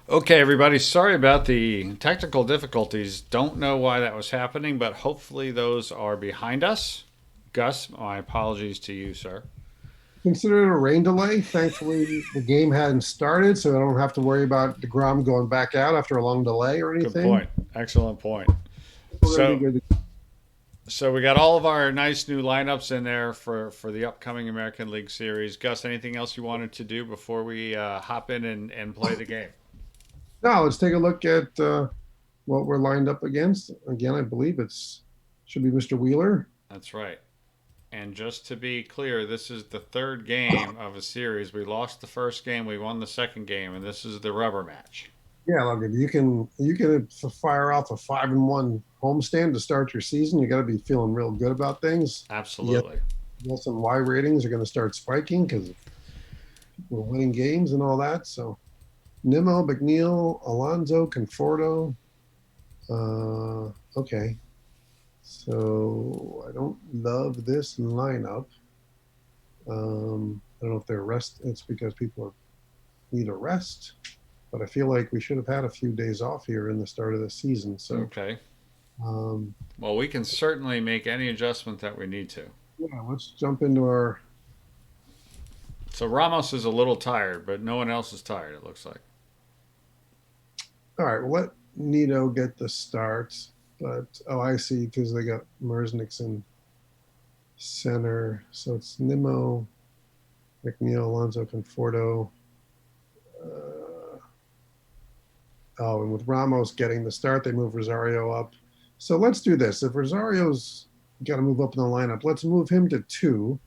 Okay, everybody, sorry about the technical difficulties. Don't know why that was happening, but hopefully those are behind us. Gus, my apologies to you, sir. Consider it a rain delay. Thankfully, the game hadn't started, so I don't have to worry about DeGrom going back out after a long delay or Good anything. point. Excellent point. We're going to So, be good. so we got all of our nice new lineups in there for the upcoming American League Series. Gus, anything else you wanted to do before we hop in and play the game? Now, let's take a look at what we're lined up against. Again, I believe it's should be Mr. Wheeler. That's right. And just to be clear, this is the third game of a series. We lost the first game, we won the second game, and this is the rubber match. Yeah, look, if you can fire off a 5-1 homestand to start your season, you got to be feeling real good about things. Yes, Absolutely. yes, and Y ratings are going to start spiking because we're winning games and all that. So Nimmo, McNeil, Alonso, Conforto. Okay. So I don't love this lineup. I don't know if they're rest. It's because people need a rest, but I feel like we should have had a few days off here in the start of the season. So Okay. um, Well, we can certainly make any adjustment that we need to. yeah, let's jump into our. So Ramos is a little tired, but no one else is tired, it looks like. All right, well, let Nito get the start. But oh, I see, because they got Merznick's in center. So it's Nimmo, McNeil, Alonso, Conforto. Uh, oh, and with Ramos getting the start, they move Rosario up. So let's do this. If Rosario's got to move up in the lineup, let's move him to two.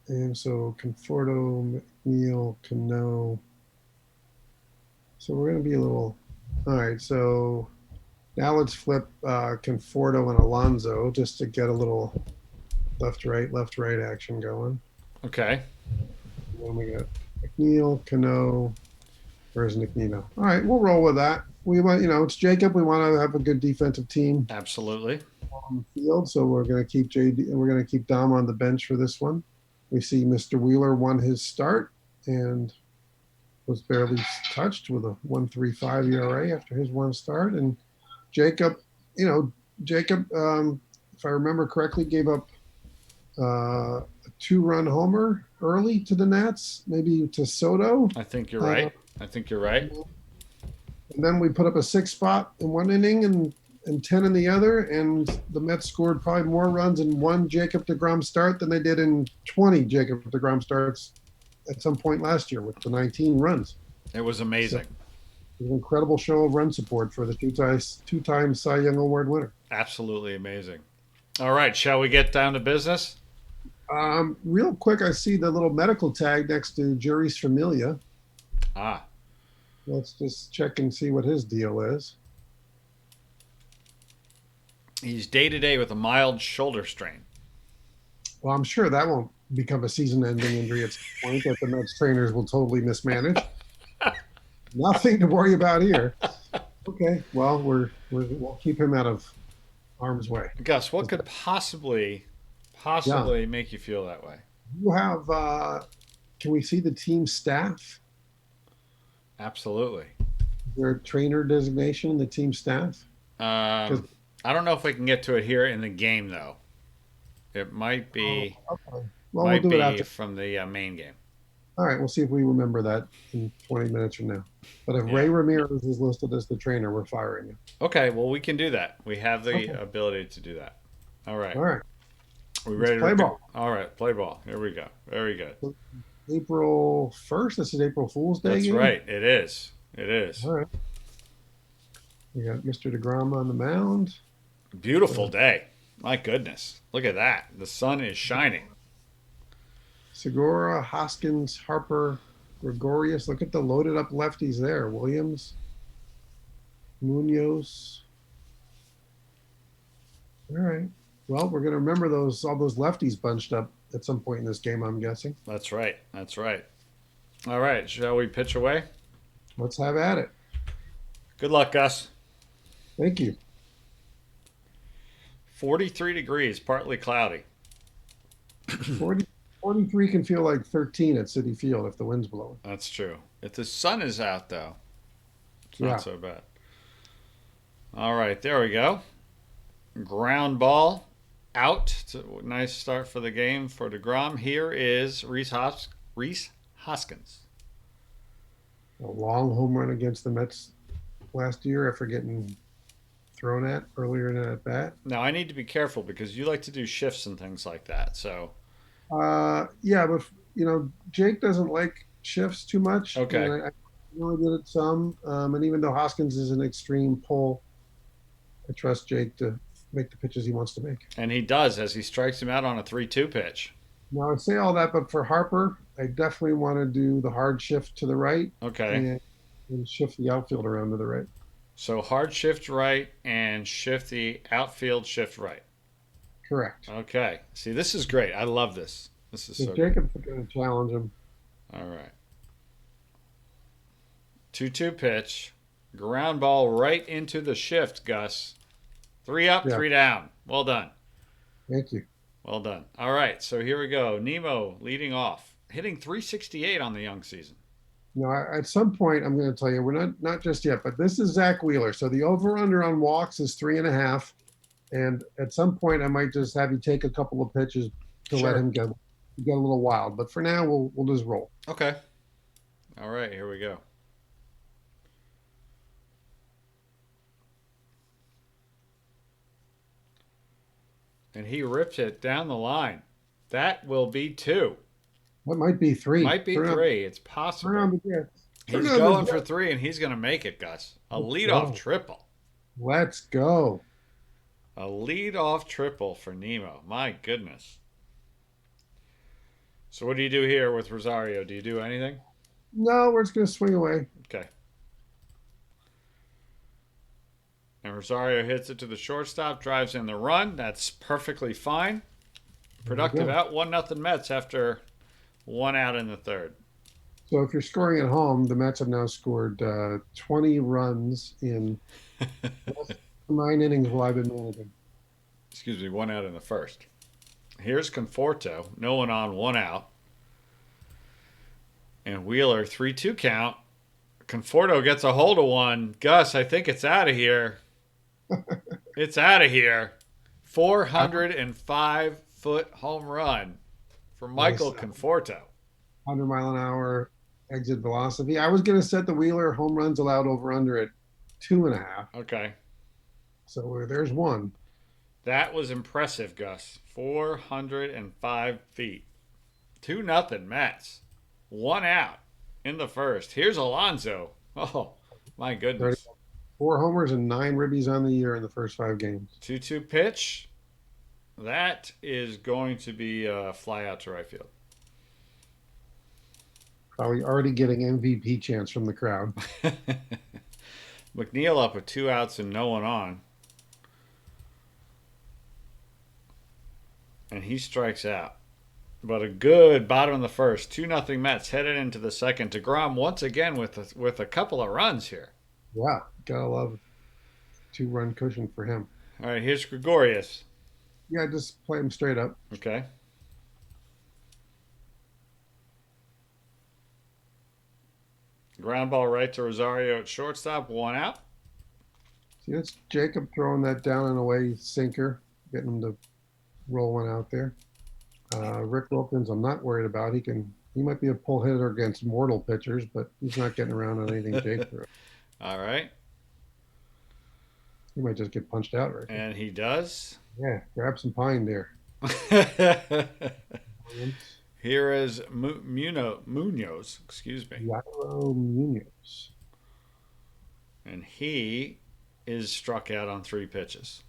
And so Conforto, McNeil, Cano. So we're going to be a little. All right. So now let's flip Conforto and Alonso just to get a little left, right action going. Okay. And then we got McNeil, Cano, where's Nick Nino? All right, we'll roll with that. We want, it's Jacob. We want to have a good defensive team Absolutely. on the field, so we're going to keep JD and we're going to keep Dom on the bench for this one. We see Mr. Wheeler won his start and was barely touched with a 1.35 ERA after his one start. And Jacob, Jacob, if I remember correctly, gave up a two-run homer early to the Nats, maybe to Soto. I think you're Uh, right. I think you're right. and then we put up a six spot in one inning and 10 in the other. And the Mets scored probably more runs in one Jacob DeGrom start than they did in 20 Jacob DeGrom starts at some point last year with the 19 runs. It was So amazing. it was an incredible show of run support for the two-time Cy Young Award winner. Absolutely amazing. All right, shall we get down to business? Real quick, I see the little medical tag next to Juris Familia. Ah, Let's just check and see what his deal is. he's day to day with a mild shoulder strain. Well, I'm sure that won't become a season-ending injury at some point that the Mets trainers will totally mismanage. Nothing to worry about here. Okay, well, we'll keep him out of harm's way. Gus, what could possibly Yeah, possibly make you feel that way? you have. Can we see the team staff? Absolutely. Their trainer designation, the team staff. Because I don't know if we can get to it here in the game though. It oh, okay. Well, we'll might do it be after. from the main game. All right, we'll see if we remember that in 20 minutes from now. But if Yeah. Ray Ramirez is listed as the trainer, we're firing you. Okay, well we can do that. We have the Okay. ability to do that. All right. All right. We Let's ready play to ball. All right, play ball. Here we go. Very good. April 1st. This is April Fool's Day That's game. right. It is. It is. All right. We got Mr. DeGrom on the mound. Beautiful Uh, day. My goodness. Look at that. The sun is shining. Segura, Hoskins, Harper, Gregorius. Look at the loaded up lefties there. Williams, Munoz. All right. Well, we're going to remember all those lefties bunched up at some point in this game, I'm guessing. That's right. That's right. All right. Shall we pitch away? Let's have at it. Good luck, Gus. Thank you. 43 degrees, partly cloudy. 40, 43 can feel like 13 at Citi Field if the wind's blowing. That's true. If the sun is out, though, it's not Yeah. so bad. All right, there we go. Ground ball out. It's a nice start for the game for DeGrom. Here is Reese Hoskins. A long home run against the Mets last year after getting thrown at earlier in that bat. Now, I need to be careful because you like to do shifts and things like that. So, Yeah, but Jake doesn't like shifts too much, okay. and I really did it some. And even though Hoskins is an extreme pull, I trust Jake to make the pitches he wants to make. And he does as he strikes him out on a 3-2 pitch. Now I say all that, but for Harper, I definitely want to do the hard shift to the right Okay. and shift the outfield around to the right. So hard shift right and shift the outfield shift right. Correct. Okay. See, this is great. I love this. This is So so good. Jacob's going to challenge him. All right. 2-2 pitch. Ground ball right into the shift, Gus. 3 up, Yeah. 3 down. Well done. Thank you. Well done. All right. So here we go. Nemo leading off, hitting 368 on the young season. At some point, I'm going to tell you, we're not just yet, but this is Zach Wheeler. So the over/under on walks is 3.5, and at some point, I might just have you take a couple of pitches to let him get a little wild. But for now, we'll just roll. Okay. All right. Here we go. And he ripped it down the line. That will be 2. That might be 3. Might be 3. It's possible. He's going for 3, and he's going to make it, Gus. A leadoff triple. Let's go. A leadoff triple for Nemo. My goodness. So what do you do here with Rosario? Do you do anything? No, we're just going to swing away. Okay. And Rosario hits it to the shortstop, drives in the run. That's perfectly fine. Productive out. 1-0 Mets after 1 out in the third. So if you're scoring at home, the Mets have now scored 20 runs in 9 innings while I've been managing. Excuse me, 1 out in the first. Here's Conforto. No one on, 1 out. And Wheeler, 3-2 count. Conforto gets a hold of one. Gus, I think it's out of here. It's out of here. 405-foot home run for Michael Conforto. 100-mile-an-hour exit velocity. I was going to set the Wheeler home runs allowed over/under at 2.5. Okay. So there's one. That was impressive, Gus. 405 feet. 2-0 Mets. 1 out in the first. Here's Alonso. Oh, my goodness. 4 homers and 9 ribbies on the year in the first 5 games. 2-2 pitch. That is going to be a fly out to right field. Probably already getting MVP chants from the crowd. McNeil up with 2 outs and no one on. And he strikes out. But a good bottom of the first. 2-0 Mets headed into the second. DeGrom once again with a couple of runs here. Yeah, gotta love 2-run cushion for him. All right, here's Gregorius. Yeah, just play him straight up. Okay. Ground ball right to Rosario at shortstop. 1 out. See, that's Jacob throwing that down and away sinker, getting him to roll one out there. Rick Wilkins, I'm not worried about. He might be a pull hitter against mortal pitchers, but he's not getting around on anything Jake threw. All right. He might just get punched out right And he does. Yeah, grab some pine there. Here is Munoz. Excuse me. Yairo Munoz. And he is struck out on 3 pitches.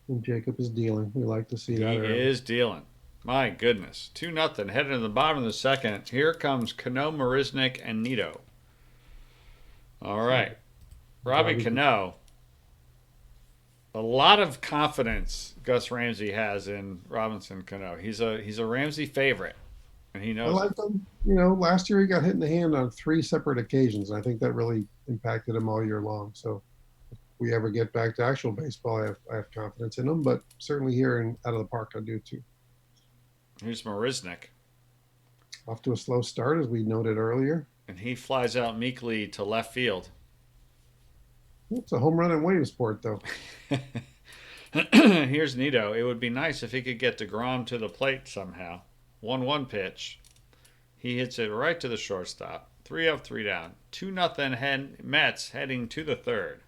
And Jacob is dealing. We like to see that. He is dealing. My goodness. 2-0. Heading to the bottom of the second. Here comes Cano, Marisnik, and Nito. All right. Robbie Cano. A lot of confidence Gus Ramsey has in Robinson Cano. He's a Ramsey favorite, and he knows. I like him. Last year he got hit in the hand on 3 separate occasions. I think that really impacted him all year long. So if we ever get back to actual baseball, I have confidence in him. But certainly here and out of the park, I do too. Here's Marisnik. Off to a slow start, as we noted earlier. And he flies out meekly to left field. It's a home run in Williamsport, though. Here's Nito. It would be nice if he could get DeGrom to the plate somehow. 1-1 pitch. He hits it right to the shortstop. 3 up, 3 down. 2-0 Mets heading to the third.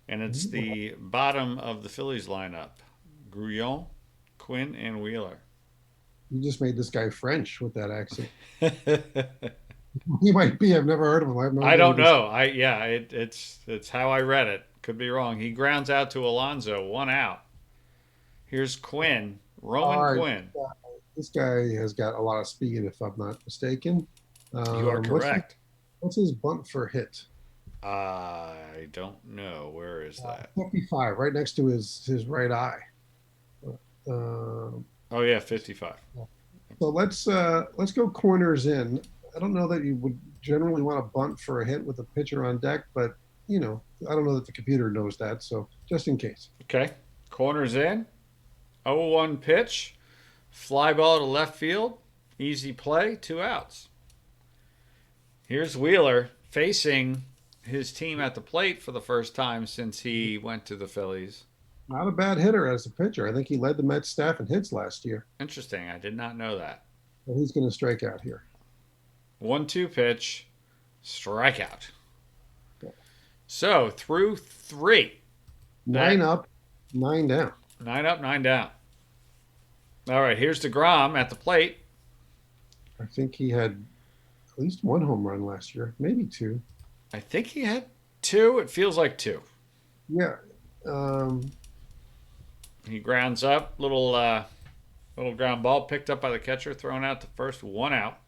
And it's the bottom of the Phillies lineup. Grullon, Quinn, and Wheeler. You just made this guy French with that accent. He might be. I've never heard of him. I don't know. It's how I read it. Could be wrong. He grounds out to Alonso, 1 out. Here's Quinn, Rowan Quinn. This guy has got a lot of speed, if I'm not mistaken. You are correct. What's his bunt for hit? I don't know. Where is that? 55, right next to his right eye. Oh yeah, 55. So let's go corners in. I don't know that you would generally want to bunt for a hit with a pitcher on deck, but I don't know that the computer knows that. So just in case. Okay, corners in. 0-1 pitch, fly ball to left field, easy play, 2 outs. Here's Wheeler facing his team at the plate for the first time since he went to the Phillies. Not a bad hitter as a pitcher. I think he led the Mets staff in hits last year. Interesting. I did not know that. But he's going to strike out here. 1-2 pitch, strikeout. So through 3. 9 up, 9 down. 9 up, 9 down. All right, here's DeGrom at the plate. I think he had at least 1 home run last year, maybe 2. I think he had 2. It feels like 2. Yeah. He grounds up, little ground ball picked up by the catcher, thrown out to first, 1 out.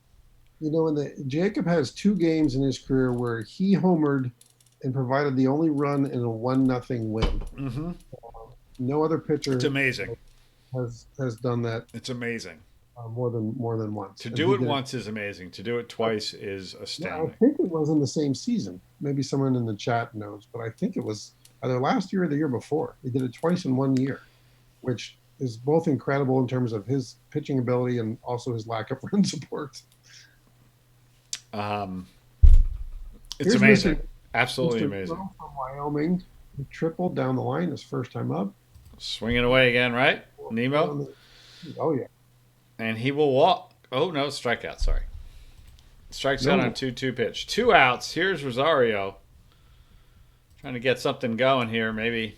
Jacob has 2 games in his career where he homered and provided the only run in a 1-0 win. Mm-hmm. No other pitcher. It's amazing. Has done that. It's amazing. More than once. To do it once is amazing. To do it twice is astounding. I think it was in the same season. Maybe someone in the chat knows, but I think it was either last year or the year before. He did it twice in 1 year, which is both incredible in terms of his pitching ability and also his lack of run support. It's amazing. Absolutely Mr. amazing. From Wyoming, he tripled down the line his first time up. Swinging away again, right? Nemo? Oh, yeah. And he will walk. Oh, no, strikeout. Sorry. Strikes out on a 2-2 pitch. 2 outs. Here's Rosario. Trying to get something going here, maybe.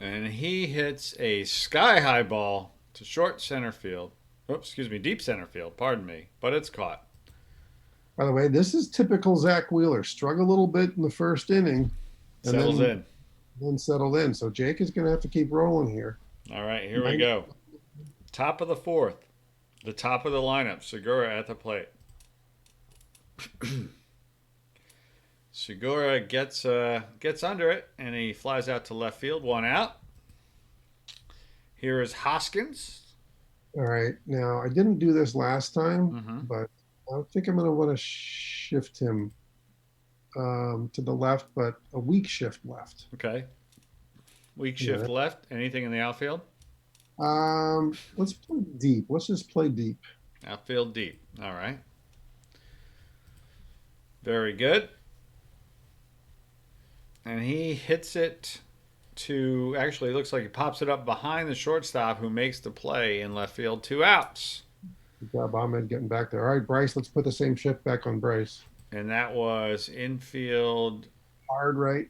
And he hits a sky-high ball to short center field. Oops, excuse me, deep center field. Pardon me. But it's caught. By the way, this is typical Zach Wheeler. Struggled a little bit in the first inning. Settles in. Then settled in. So Jake is going to have to keep rolling here. All right, here we go. Top of the 4th. The top of the lineup. Segura at the plate. Segura gets under it, and he flies out to left field. 1 out. Here is Hoskins. All right. Now, I didn't do this last time, but I think I'm going to want to shift him to the left, but a weak shift left. Okay. Weak shift left. Anything in the outfield? Let's play deep. Let's just play deep. Outfield deep. All right. Very good. And he hits it to, actually, it looks like he pops it up behind the shortstop who makes the play in left field. 2 outs. Good job, Ahmed, getting back there. All right, Bryce, let's put the same shift back on Bryce. And that was infield. Hard right,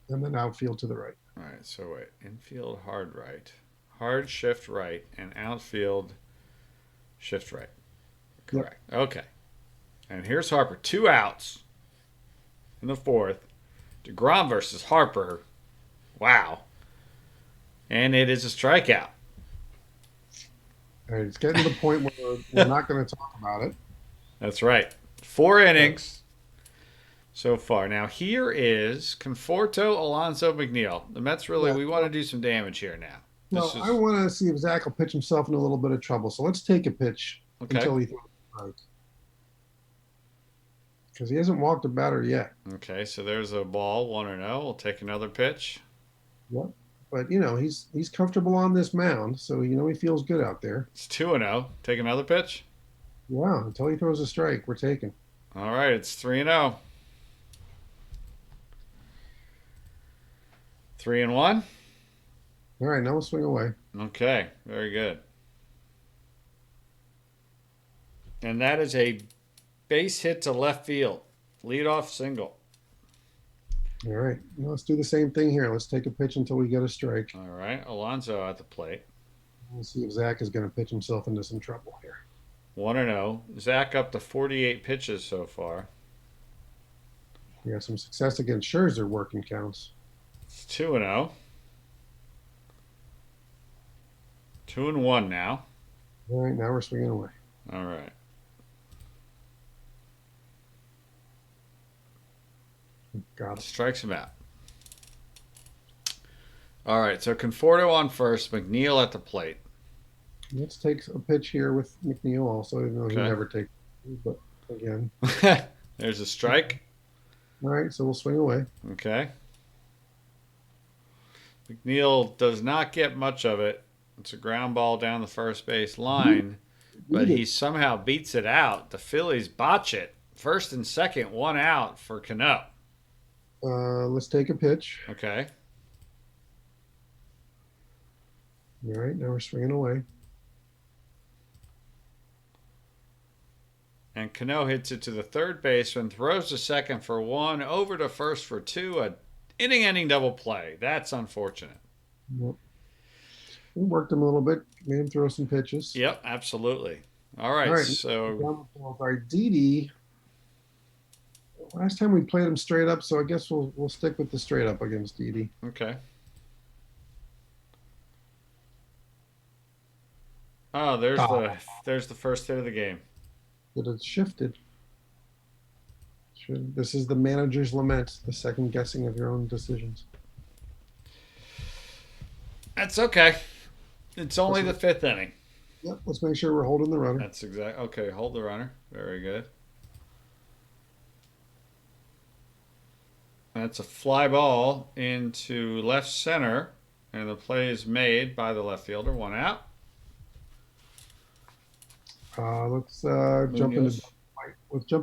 and then outfield to the right. All right, so wait. Infield hard right. Hard shift right, and outfield shift right. Correct. Yep. Okay. And here's Harper. 2 outs in the 4th. DeGrom versus Harper. Wow. And it is a strikeout. All right, it's getting to the point where we're not going to talk about it. That's right. 4 innings so far. Now, here is Conforto, Alonso, McNeil. The Mets we want to do some damage here now. I want to see if Zach will pitch himself in a little bit of trouble. So let's take a pitch until he throws a strike. Because he hasn't walked a batter yet. Okay, so there's a ball, 1-0. We'll take another pitch. Yep. But he's comfortable on this mound, so he feels good out there. It's 2-0. Take another pitch. Wow, until he throws a strike, we're taking. All right, it's 3-0. 3-1. All right, now we'll swing away. Okay, very good. And that is a base hit to left field. Leadoff single. All right, now let's do the same thing here. Let's take a pitch until we get a strike. All right, Alonso at the plate. We'll see if Zach is going to pitch himself into some trouble here. 1-0. Zach up to 48 pitches so far. We got some success against Scherzer working counts. It's 2-0. 2-1 now. All right, now we're swinging away. All right. Got it. Strikes him out. All right, so Conforto on first, McNeil at the plate. Let's take a pitch here with McNeil also, even though he never takes. But again. There's a strike. All right, so we'll swing away. Okay. McNeil does not get much of it. It's a ground ball down the first base line, but he somehow beats it out. The Phillies botch it. First and second, 1 out for Cano. Let's take a pitch. Okay. All right, now we're swinging away. And Cano hits it to the third baseman, throws to second for 1, over to first for 2, a inning-ending double play. That's unfortunate. Yep. We worked him a little bit, made him throw some pitches. Yep, absolutely. All right, so all right, Didi. Last time we played him straight up, so I guess we'll stick with the straight up against Didi. Okay. Oh, there's the first hit of the game. But it's shifted. This is the manager's lament, the second guessing of your own decisions. That's okay. It's only the 5th inning. Yep, let's make sure we're holding the runner. That's exactly. Okay, hold the runner. Very good. That's a fly ball into left center, and the play is made by the left fielder. 1 out. Let's jump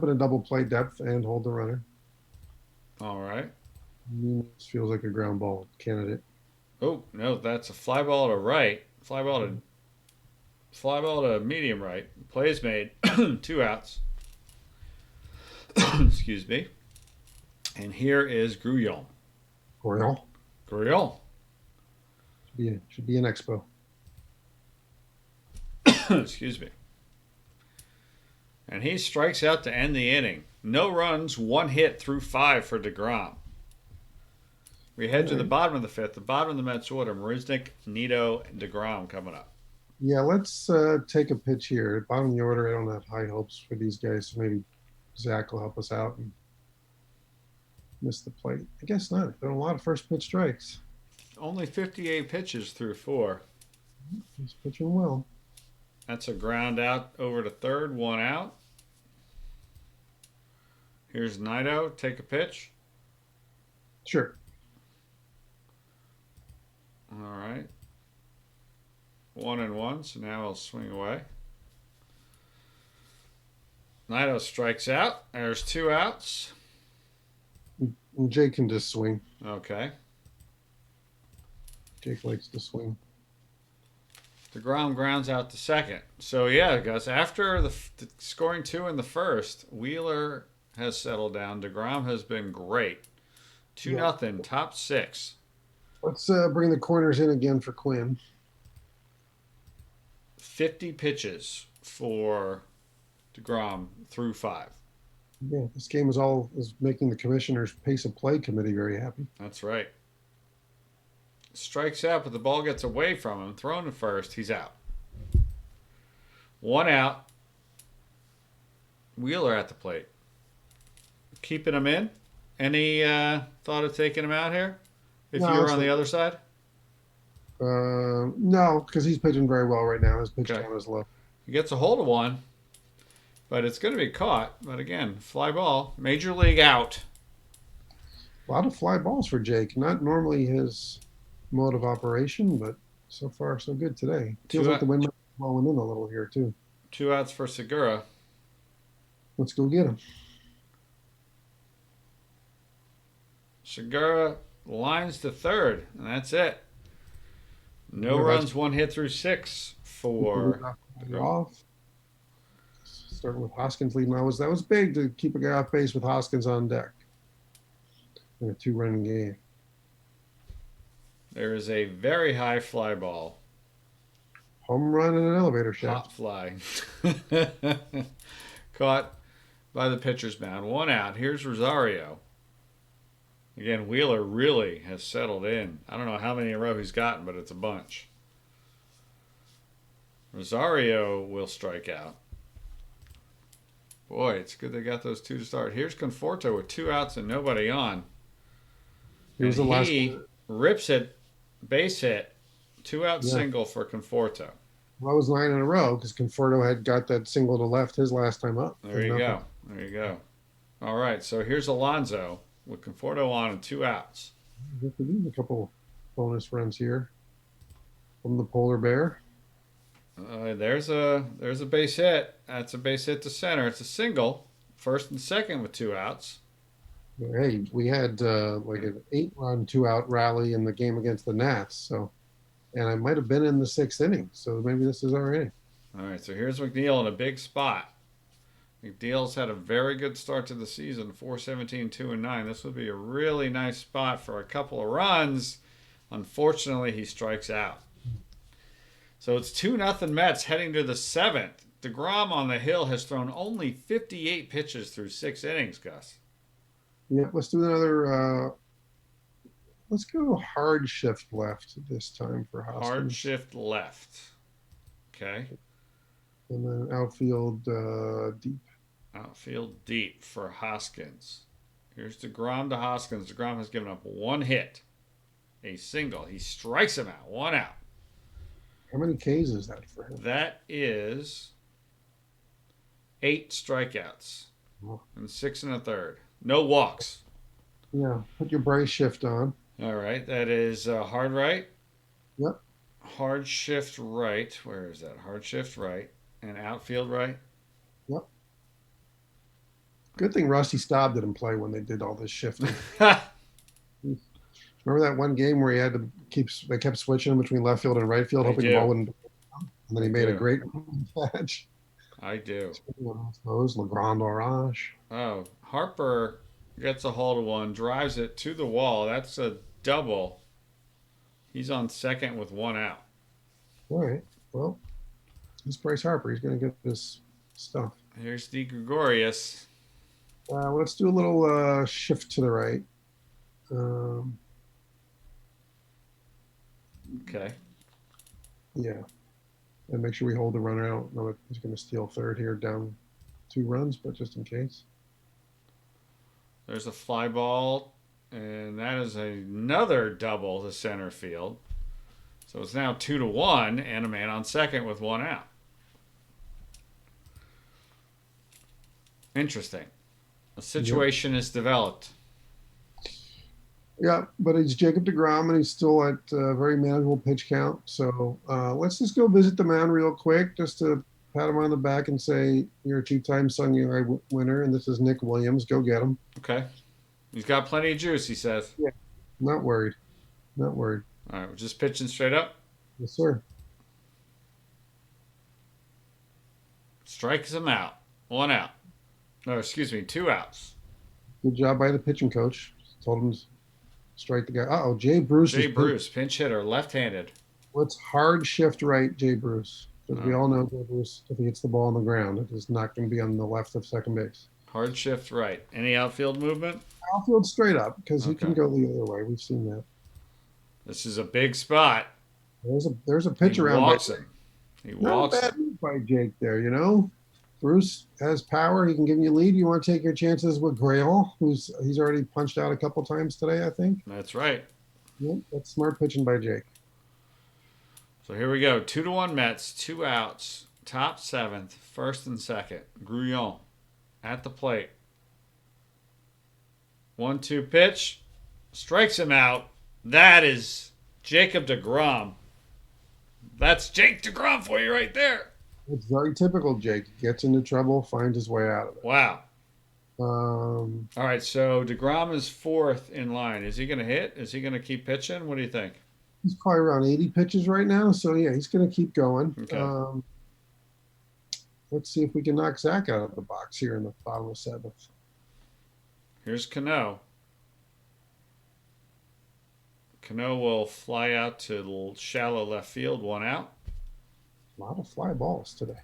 into double play depth and hold the runner. All right. This feels like a ground ball candidate. Oh no, that's a fly ball to right. Fly ball to medium right. Play is made. 2 outs. Excuse me. And here is Grullon. Grullon. Should be an expo. Excuse me. And he strikes out to end the inning. No runs, 1 hit through 5 for DeGrom. We head to the bottom of the 5th. The bottom of the Mets order: Marisnick, Nito, and DeGrom coming up. Yeah, let's take a pitch here. Bottom of the order, I don't have high hopes for these guys, so maybe Zach will help us out and miss the plate. I guess not. There are a lot of first pitch strikes. Only 58 pitches through 4. He's pitching well. That's a ground out over to third, 1 out. Here's Nito. Take a pitch. Sure. All right. 1-1, so now I'll swing away. Nito strikes out. There's 2 outs. And Jake can just swing. Okay. Jake likes to swing. DeGrom grounds out to second. So, yeah, Gus, after the scoring 2 in the first, Wheeler has settled down. DeGrom has been great. 2-0, top 6. Let's bring the corners in again for Quinn. 50 pitches for DeGrom through 5. Yeah, this game is making the commissioner's pace of play committee very happy. That's right. Strikes out, but the ball gets away from him. Thrown to first. He's out. 1 out. Wheeler at the plate. Keeping him in? Any thought of taking him out here? If you were on the other side? No, because he's pitching very well right now. His pitch count is low. He gets a hold of one, but it's going to be caught. But again, fly ball. Major league out. A lot of fly balls for Jake. Not normally his mode of operation, but so far so good today. Feels Two like the out, wind might be blowing in a little here too. 2 outs for Segura. Let's go get him. Segura lines to third, and that's it. No Yeah, that's runs, 1 hit through 6 for DeGrom. off. Starting with Hoskins leading. That was big to keep a guy off base with Hoskins on deck in a 2-run game. There is a very high fly ball. Home run and an elevator shaft. Hot fly. Caught by the pitcher's mound. 1 out. Here's Rosario. Again, Wheeler really has settled in. I don't know how many in a row he's gotten, but it's a bunch. Rosario will strike out. Boy, it's good they got those 2 to start. Here's Conforto with 2 outs and nobody on. Here's the last he one. rips it, base hit, 2-out Yeah. single for Conforto. Well, that was 9 in a row because Conforto had got that single to left his last time up. There you go. There you go. All right, so here's Alonso with Conforto on and 2 outs. We could use a couple bonus runs here from the polar bear. There's a base hit. That's a base hit to center. It's a single, first and second with 2 outs. Hey, we had like an 8-run 2-out rally in the game against the Nats. So, and I might have been in the 6th inning. So maybe this is our inning. All right, so here's McNeil in a big spot. McNeil's had a very good start to the season, 4-17, 2-9. This would be a really nice spot for a couple of runs. Unfortunately, he strikes out. So it's 2-0 Mets heading to the 7th. DeGrom on the hill has thrown only 58 pitches through 6 innings, Gus. Yeah, let's do another. Let's go hard shift left this time for Hoskins. Hard shift left. Okay. And then outfield deep. Outfield deep for Hoskins. Here's DeGrom to Hoskins. DeGrom has given up 1 hit, a single. He strikes him out. 1 out. How many Ks is that for him? That is 8 strikeouts Oh. and 6 1/3. No walks. Yeah, put your brace shift on. All right, that is hard right. Yep. Hard shift right. Where is that? Hard shift right and outfield right. Yep. Good thing Rusty Staub didn't play when they did all this shifting. Remember that one game where he had to they kept switching between left field and right field, hoping the ball wouldn't, and then he made a great catch. I do. Those Legrand Orange. Oh, Harper gets a hold of one, drives it to the wall. That's a double. He's on second with 1 out. All right. Well, he's Bryce Harper. He's going to get this stuff. Here's D. Gregorius. Let's do a little shift to the right. Okay. Yeah. And make sure we hold the runner out. No, he's going to steal third here, down 2 runs, but just in case. There's a fly ball, and that is another double to center field. So it's now 2-1, and a man on second with 1 out. Interesting. A situation is developed. Yeah, but it's Jacob deGrom, and he's still at a very manageable pitch count. So let's just go visit the mound real quick, just to pat him on the back and say, you're a 2-time Cy Young winner, and this is Nick Williams. Go get him. Okay. He's got plenty of juice, he says. Yeah, not worried. Not worried. All right, we're just pitching straight up. Yes, sir. Strikes him out. 1 out. No, excuse me, 2 outs. Good job by the pitching coach. Told him to strike the guy. Uh-oh, Jay Bruce. Jay Bruce, pinch hitter, left-handed. Let's hard shift right, Jay Bruce. Because we all know Jay Bruce, if he hits the ball on the ground, it is not going to be on the left of second base. Hard shift right. Any outfield movement? Outfield straight up, because he can go the other way. We've seen that. This is a big spot. There's a pitch around. He walks Not bad move by Jake there, you know. Bruce has power. He can give you a lead. You want to take your chances with Grail, he's already punched out a couple times today, I think. That's right. Yep, that's smart pitching by Jake. So here we go. 2-1 Mets, 2 outs, top 7th, first and second. Grullon at the plate. 1-2 pitch, strikes him out. That is Jacob deGrom. That's Jake deGrom for you right there. It's very typical, Jake. Gets into trouble, finds his way out of it. Wow. Um, All right, so deGrom is fourth in line. Is he going to hit? Is he going to keep pitching? What do you think? he's probably around 80 pitches right now, so yeah, he's going to keep going. Okay. Let's see if we can knock Zach out of the box here in the bottom of seventh. Here's Cano. Cano will fly out to shallow left field, one out. A lot of fly balls today.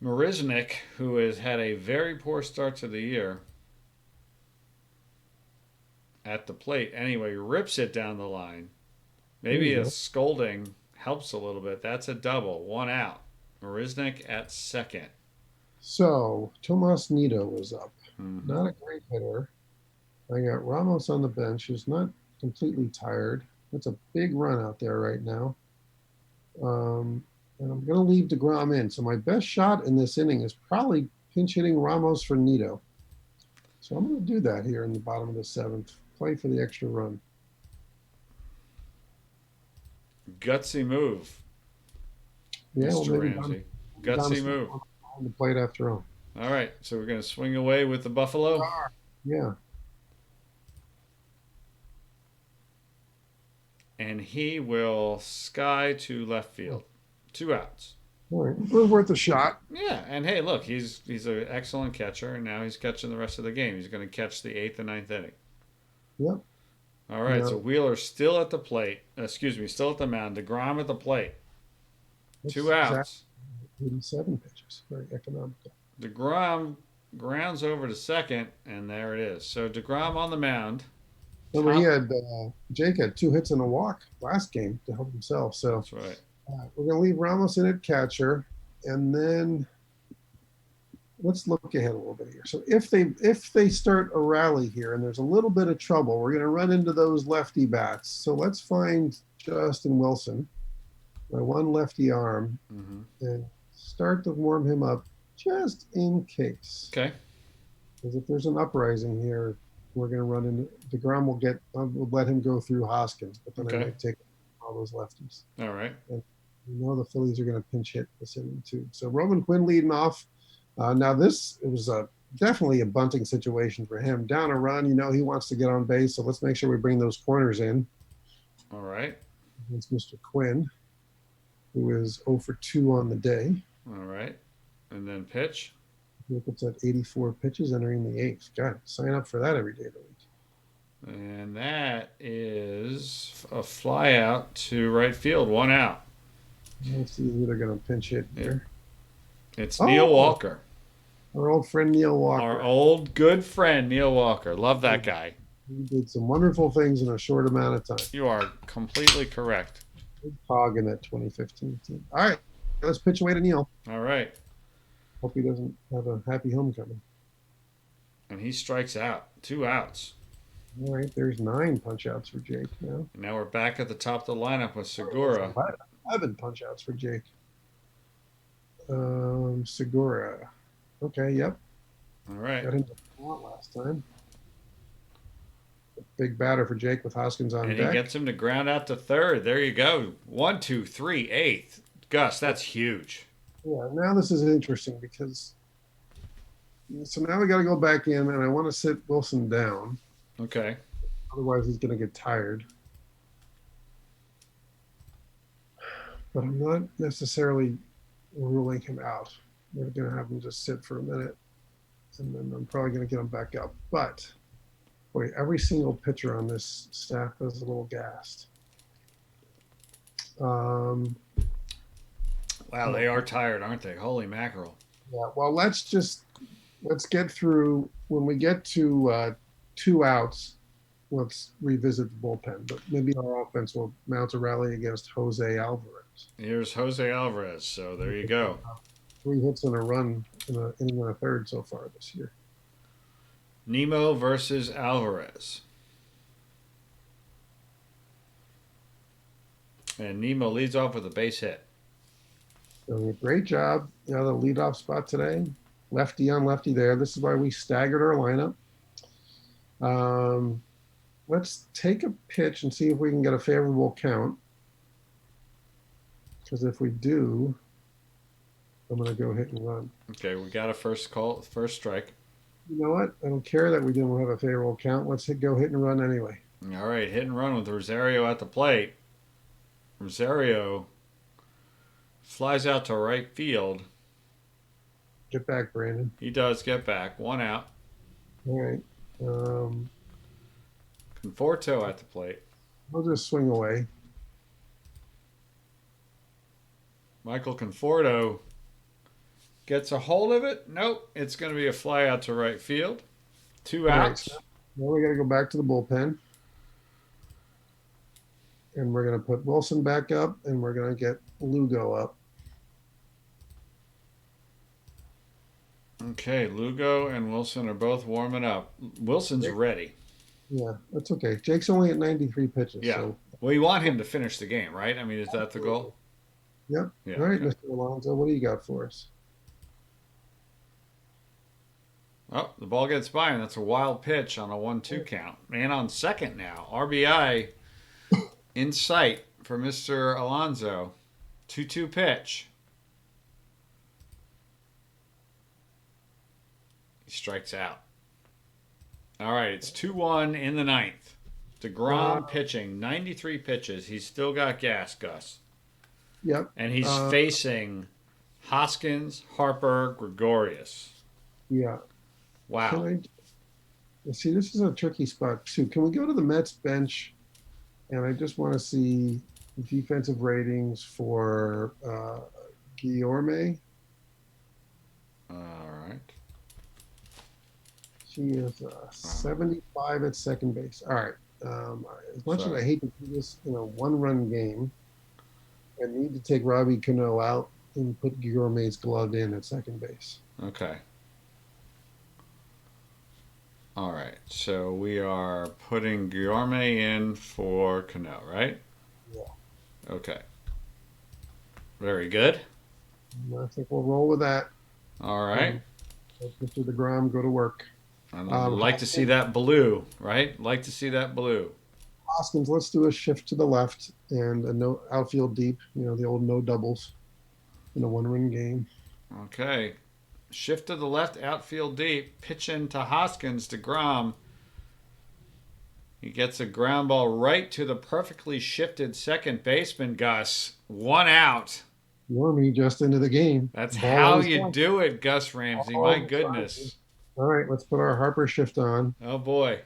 Marisnik, who has had a very poor start to the year, at the plate anyway, rips it down the line. Maybe a scolding helps a little bit. That's a double, one out. Marisnik at second. So Tomas Nido was up. Mm-hmm. Not a great hitter. I got Ramos on the bench, who's not completely tired. That's a big run out there right now. And I'm going to leave deGrom in. So my best shot in this inning is probably pinch hitting Ramos for Nido. So I'm going to do that here in the bottom of the seventh. Play for the extra run. Gutsy move. Yeah, Mr. Ramsey. Gutsy move. On the plate after all. All right, so we're going to swing away with the Buffalo. Yeah. And he will sky to left field. 2 outs. All right, it was worth a shot. Yeah, and hey, look, he's an excellent catcher, and now he's catching the rest of the game. He's going to catch the 8th and 9th inning. Yep. All right, so Wheeler still at the plate. Still at the mound. deGrom at the plate. That's 2 outs. Exactly 87 pitches. Very economical. deGrom grounds over to second, and there it is. So deGrom on the mound. Remember, Jake had 2 hits and a walk last game to help himself. So That's right. We're going to leave Ramos in at catcher, and then let's look ahead a little bit here. So if they start a rally here and there's a little bit of trouble, we're going to run into those lefty bats. So let's find Justin Wilson, my one lefty arm, and start to warm him up just in case. Okay. Because if there's an uprising here, we're going to run into deGrom. We'll let him go through Hoskins, but then I might take all those lefties. All right. And we know the Phillies are going to pinch hit this inning too. So Roman Quinn leading off. Now it was definitely a bunting situation for him. Down a run, he wants to get on base. So let's make sure we bring those corners in. All right. Against Mr. Quinn, who is 0 for 2 on the day. All right. And then pitch. Look, it's at 84 pitches entering the 8th. God, sign up for that every day of the week. And that is a fly out to right field, 1 out. Let's see who they're going to pinch hit here. It's Neil Walker. Our old friend Neil Walker. Our old good friend Neil Walker. Love that guy. He did some wonderful things in a short amount of time. You are completely correct. Big hog in that 2015 team. All right, let's pitch away to Neil. All right. Hope he doesn't have a happy homecoming. And he strikes out. 2 outs. All right, there's 9 punch outs for Jake now. And now we're back at the top of the lineup with Segura. 11 punch outs for Jake. Segura. Okay, yep. All right. Got him to front last time. Big batter for Jake with Hoskins on deck. And he gets him to ground out to third. There you go. 1, 2, 3, 8th. Gus, that's huge. Yeah, now this is interesting because so now we got to go back in, and I want to sit Wilson down. Okay. Otherwise, he's going to get tired. But I'm not necessarily ruling him out. We're going to have him just sit for a minute, and then I'm probably going to get him back up. But, boy, every single pitcher on this staff is a little gassed. Wow, they are tired, aren't they? Holy mackerel. Yeah, well, let's get through. When we get to 2 outs, let's revisit the bullpen. But maybe our offense will mount a rally against Jose Alvarez. Here's Jose Alvarez. So there you go. 3 hits and a run in an inning and a third so far this year. Nemo versus Alvarez. And Nemo leads off with a base hit. Doing a great job. The leadoff spot today. Lefty on lefty there. This is why we staggered our lineup. let's take a pitch and see if we can get a favorable count. Because if we do, I'm going to go hit and run. Okay, we got a first call, first strike. You know what? I don't care that we didn't have a favorable count. Let's go hit and run anyway. All right, hit and run with Rosario at the plate. Rosario flies out to right field. Get back, Brandon. He does get back. One out. All right. Conforto at the plate. I'll just swing away. Michael Conforto gets a hold of it. Nope. It's going to be a fly out to right field. Two outs. Right, so now we got to go back to the bullpen. And we're going to put Wilson back up, and we're going to get Lugo up. Okay, Lugo and Wilson are both warming up. Wilson's ready. Yeah, that's okay. Jake's only at 93 pitches. Yeah. So. Well, you want him to finish the game, right? I mean, is that the goal? Yep. Yeah, All right, okay. Mr. Alonso, what do you got for us? Oh, the ball gets by, and that's a wild pitch on a 1-2 count. Man on second now. RBI in sight for Mr. Alonso. 2-2 pitch. He strikes out. All right, it's 2-1 in the ninth. DeGrom pitching 93 pitches. He's still got gas, Gus. Yep. And he's facing Hoskins, Harper, Gregorius. Yeah. Wow. See, this is a tricky spot, too. Can we go to the Mets bench? And I just want to see defensive ratings for Guillorme. All right. She is 75 at second base. All right. As much as I hate to do this in a one-run game, I need to take Robbie Cano out and put Guillorme's glove in at second base. Okay. All right. So we are putting Guillorme in for Cano, right? Yeah. Okay. Very good. I think we'll roll with that. All right. Let Mr. DeGrom go to work. I'd like to see that blue, right? Like to see that blue. Hoskins, let's do a shift to the left and a no outfield deep. You know, the old no doubles in a one-run game. Okay. Shift to the left, outfield deep. Pitch into Hoskins. DeGrom. He gets a ground ball right to the perfectly shifted second baseman, Gus. One out. Guillorme just into the game. That's how you do it, Gus Ramsey. My goodness. All right, let's put our Harper shift on. Oh, boy.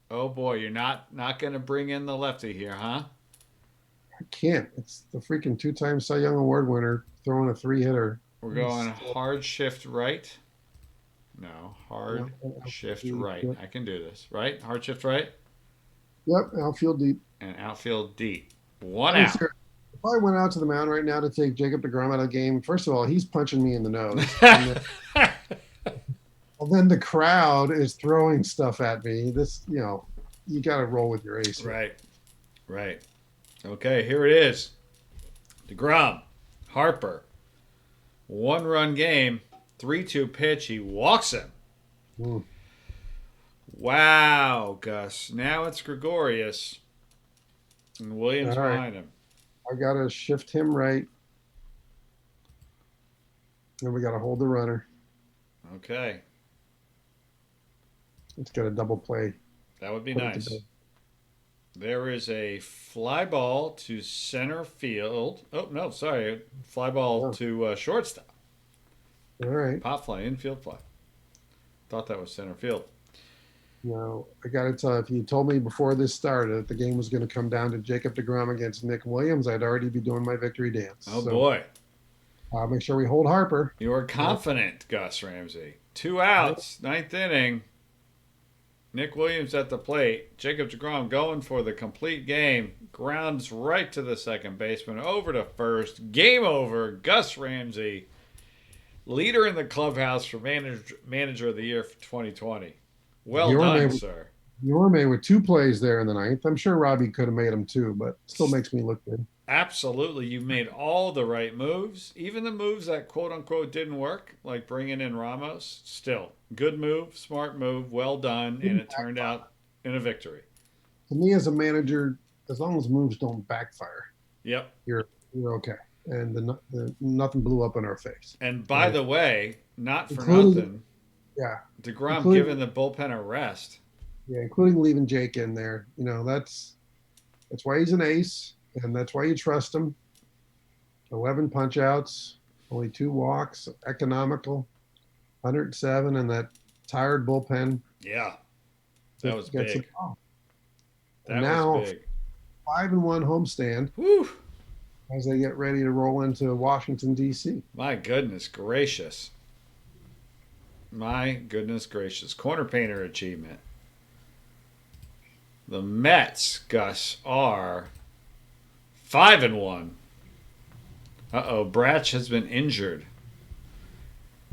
Oh, boy. You're not going to bring in the lefty here, huh? I can't. It's the freaking two-time Cy Young Award winner throwing a three-hitter. We're going hard shift right. No, hard shift right. I can do this, right? Hard shift right? Yep, outfield deep. And outfield deep. One out. If I went out to the mound right now to take Jacob DeGrom out of the game, first of all, he's punching me in the nose. Well, then the crowd is throwing stuff at me. This, you got to roll with your ace. Right. Okay, here it is. DeGrom, Harper, one-run game, 3-2 pitch. He walks him. Wow, Gus. Now it's Gregorius. And Williams behind him. I got to shift him right. And we got to hold the runner. Okay. Let's get a double play. That would be nice. There is a fly ball to center field. Oh, no, sorry. Fly ball to shortstop. All right. Pop fly, infield fly. Thought that was center field. No, I got to tell you, if you told me before this started that the game was going to come down to Jacob DeGrom against Nick Williams, I'd already be doing my victory dance. Oh, boy. Make sure we hold Harper. You are confident, Gus Ramsey. 2 outs, ninth inning. Nick Williams at the plate. Jacob DeGrom going for the complete game. Grounds right to the second baseman. Over to first. Game over. Gus Ramsey, leader in the clubhouse for manager of the year for 2020. Well done, sir. Guillorme with 2 plays there in the ninth. I'm sure Robbie could have made them too, but still makes me look good. Absolutely, you've made all the right moves. Even the moves that quote unquote didn't work, like bringing in Ramos, still good move, smart move, well done, and it turned out in a victory. To me, as a manager, as long as moves don't backfire, Yep. you're okay. And nothing blew up in our face, And by right? the way, not for Including, nothing, yeah, DeGrom including giving the bullpen a rest. yeah, including leaving Jake in there. That's why he's an ace, and that's why you trust him. 11 punch outs, only 2 walks, economical, 107, and that tired bullpen Yeah, that was gets it big. off. And That was now big. 5-1 homestand Whew. as they get ready to roll into Washington D.C. My goodness gracious. My goodness gracious. Corner painter achievement. The Mets, Gus, are 5-1. Uh-oh, Bratch has been injured.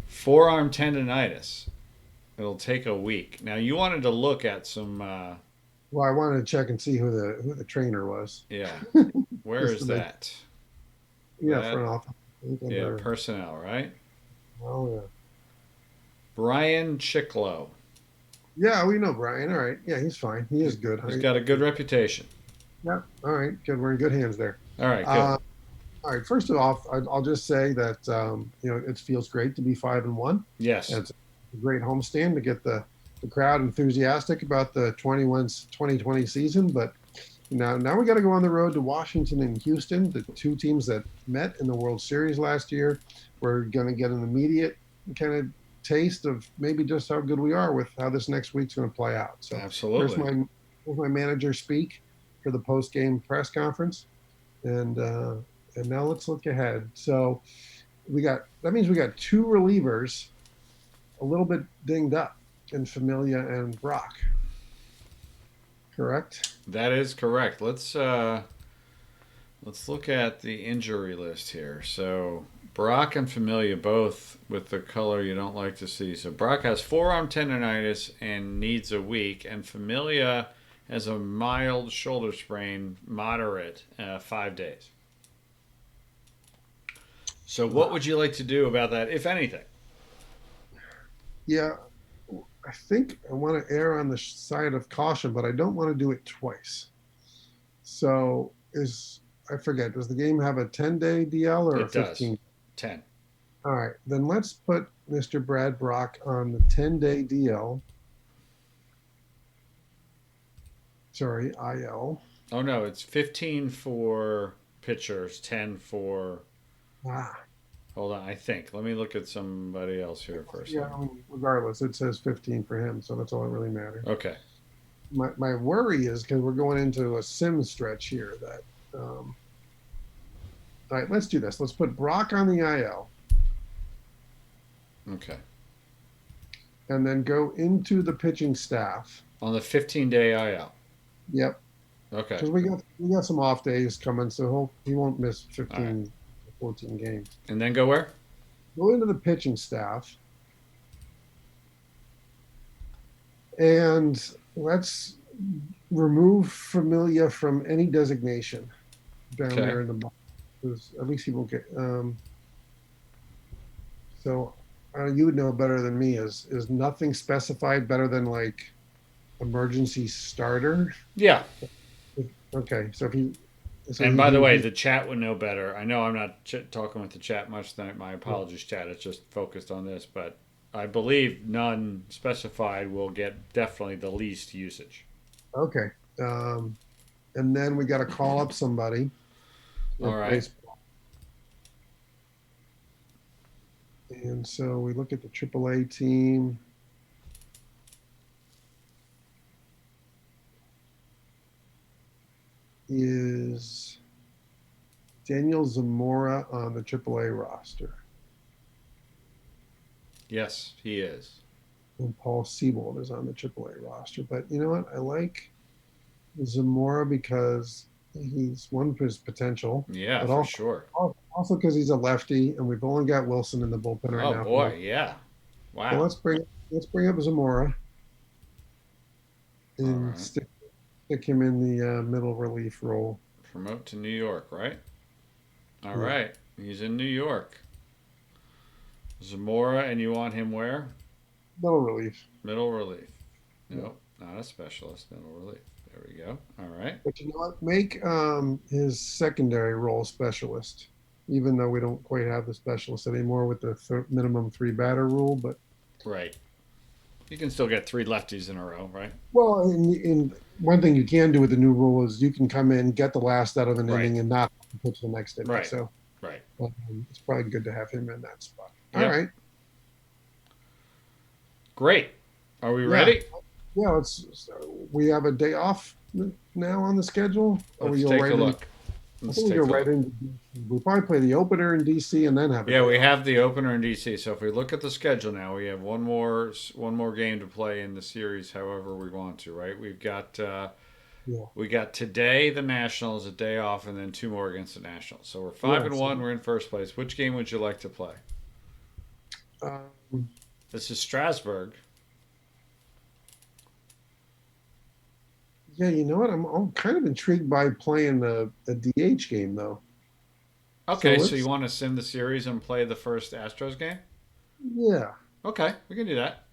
Forearm tendonitis. It'll take a week. Now you wanted to look at some. Well, I wanted to check and see who the trainer was. Yeah. Where Just is to make, that? yeah, That. front office. Yeah, personnel, right? Oh yeah. Brian Chiclo. Yeah, we know Brian. All right. Yeah, he's fine. He is good. He's got a good reputation. Yeah. All right. Good. We're in good hands there. All right, good. All right. First off, I'll just say that it feels great to be 5-1. Yes. It's a great homestand to get the crowd enthusiastic about the 2020 season. But now we got to go on the road to Washington and Houston, the two teams that met in the World Series last year. We're going to get an immediate kind of taste of maybe just how good we are with how this next week's going to play out. So absolutely. Here's my manager speak for the post-game press conference, and now let's look ahead. So that means we got 2 relievers a little bit dinged up in Familia and Brock. Correct? That is correct. Let's look at the injury list here. So Brock and Familia both with the color you don't like to see. So Brock has forearm tendonitis and needs a week, and Familia has a mild shoulder sprain, moderate, 5 days. So what would you like to do about that, if anything? Yeah, I think I want to err on the side of caution, but I don't want to do it twice. So I forget, does the game have a 10-day DL or It a 15? Does. 10. All right, then let's put Mr. Brad Brock on the 10-day DL. Sorry, IL. Oh no, it's 15 for pitchers, 10 for. Hold on, I think. Let me look at somebody else here first. Yeah, I mean, regardless, it says 15 for him, so that's all that really matters. Okay. My worry is because we're going into a sim stretch here that. All right, let's do this. Let's put Brock on the IL. Okay. And then go into the pitching staff. On the 15-day IL. Yep. Okay. Because we got some off days coming, so he won't miss 15, 14 games. And then go where? Go into the pitching staff. And let's remove Familia from any designation down there in the box. Because at least he won't get. So you would know better than me. Is nothing specified better than like emergency starter? Yeah. Okay. So if he. So and by the way, the chat would know better. I know I'm not talking with the chat much tonight. My apologies, chat. It's just focused on this, but I believe none specified will get definitely the least usage. Okay. And then we got to call up somebody. All right. And so we look at the AAA team. Is Daniel Zamora on the AAA roster? Yes, he is. And Paul Siebold is on the AAA roster. But you know what? I like Zamora because he's one for his potential. Yeah, but for also, sure. Also because he's a lefty, and we've only got Wilson in the bullpen right now. Oh boy, yeah. Wow. So let's bring up Zamora and stick him in the middle relief role. Promote to New York, right? All Yeah. right. He's in New York. Zamora, and you want him where? Middle relief. Middle relief. Yeah. Nope, not a specialist. Middle relief. There we go. All right. But you know what? Make his secondary role specialist, even though we don't quite have the specialist anymore with the minimum 3 batter rule. But Right. You can still get 3 lefties in a row, right? well, in one thing you can do with the new rule is you can come in, get the last out of an Right. inning, and not pitch the next inning. Right. So Right. it's probably good to have him in that spot. All Yep. right. Great. Are we Yeah. ready? Yeah. We have a day off now on the schedule. Let's take a look. I think you're right into DC. We'll probably play the opener in DC and then have. Yeah, we have the opener in DC. So if we look at the schedule now, we have one more game to play in the series. However, we want to. Right? We've got we got today the Nationals, a day off, and then 2 more against the Nationals. So we're 5-1. We're in first place. Which game would you like to play? This is Strasburg. Yeah, you know what? I'm kind of intrigued by playing a DH game though. Okay, so you want to send the series and play the first Astros game? Yeah. Okay, we can do that.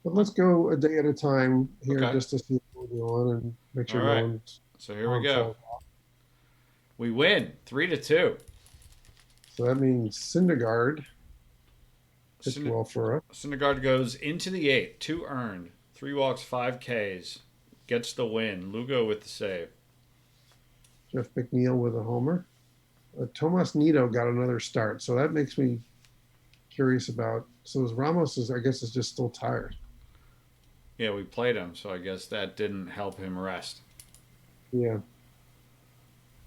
But let's go a day at a time here Okay. just to see what's going on and make sure All right. no one's. So here we go. We win 3-2. So that means Syndergaard pitched well for us. Syndergaard goes into the 8th, 2 earned, 3 walks, 5 Ks, gets the win. Lugo with the save. Jeff McNeil with a homer. Tomas Nido got another start, so that makes me curious about. So Ramos I guess is just still tired. Yeah, we played him, so I guess that didn't help him rest. Yeah.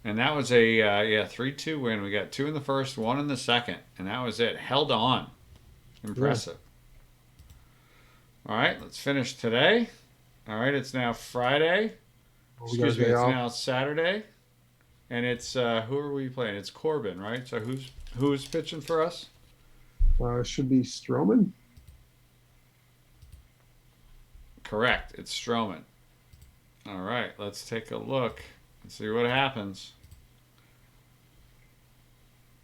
And that was a 3-2 win. We got 2 in the first, 1 in the second, and that was it. Held on. Impressive. Yeah. All right, let's finish today. All right, it's now Friday. Excuse me, it's now Saturday. And it's who are we playing? It's Corbin, right? So who's pitching for us? It should be Stroman. Correct. It's Stroman. All right, let's take a look and see what happens.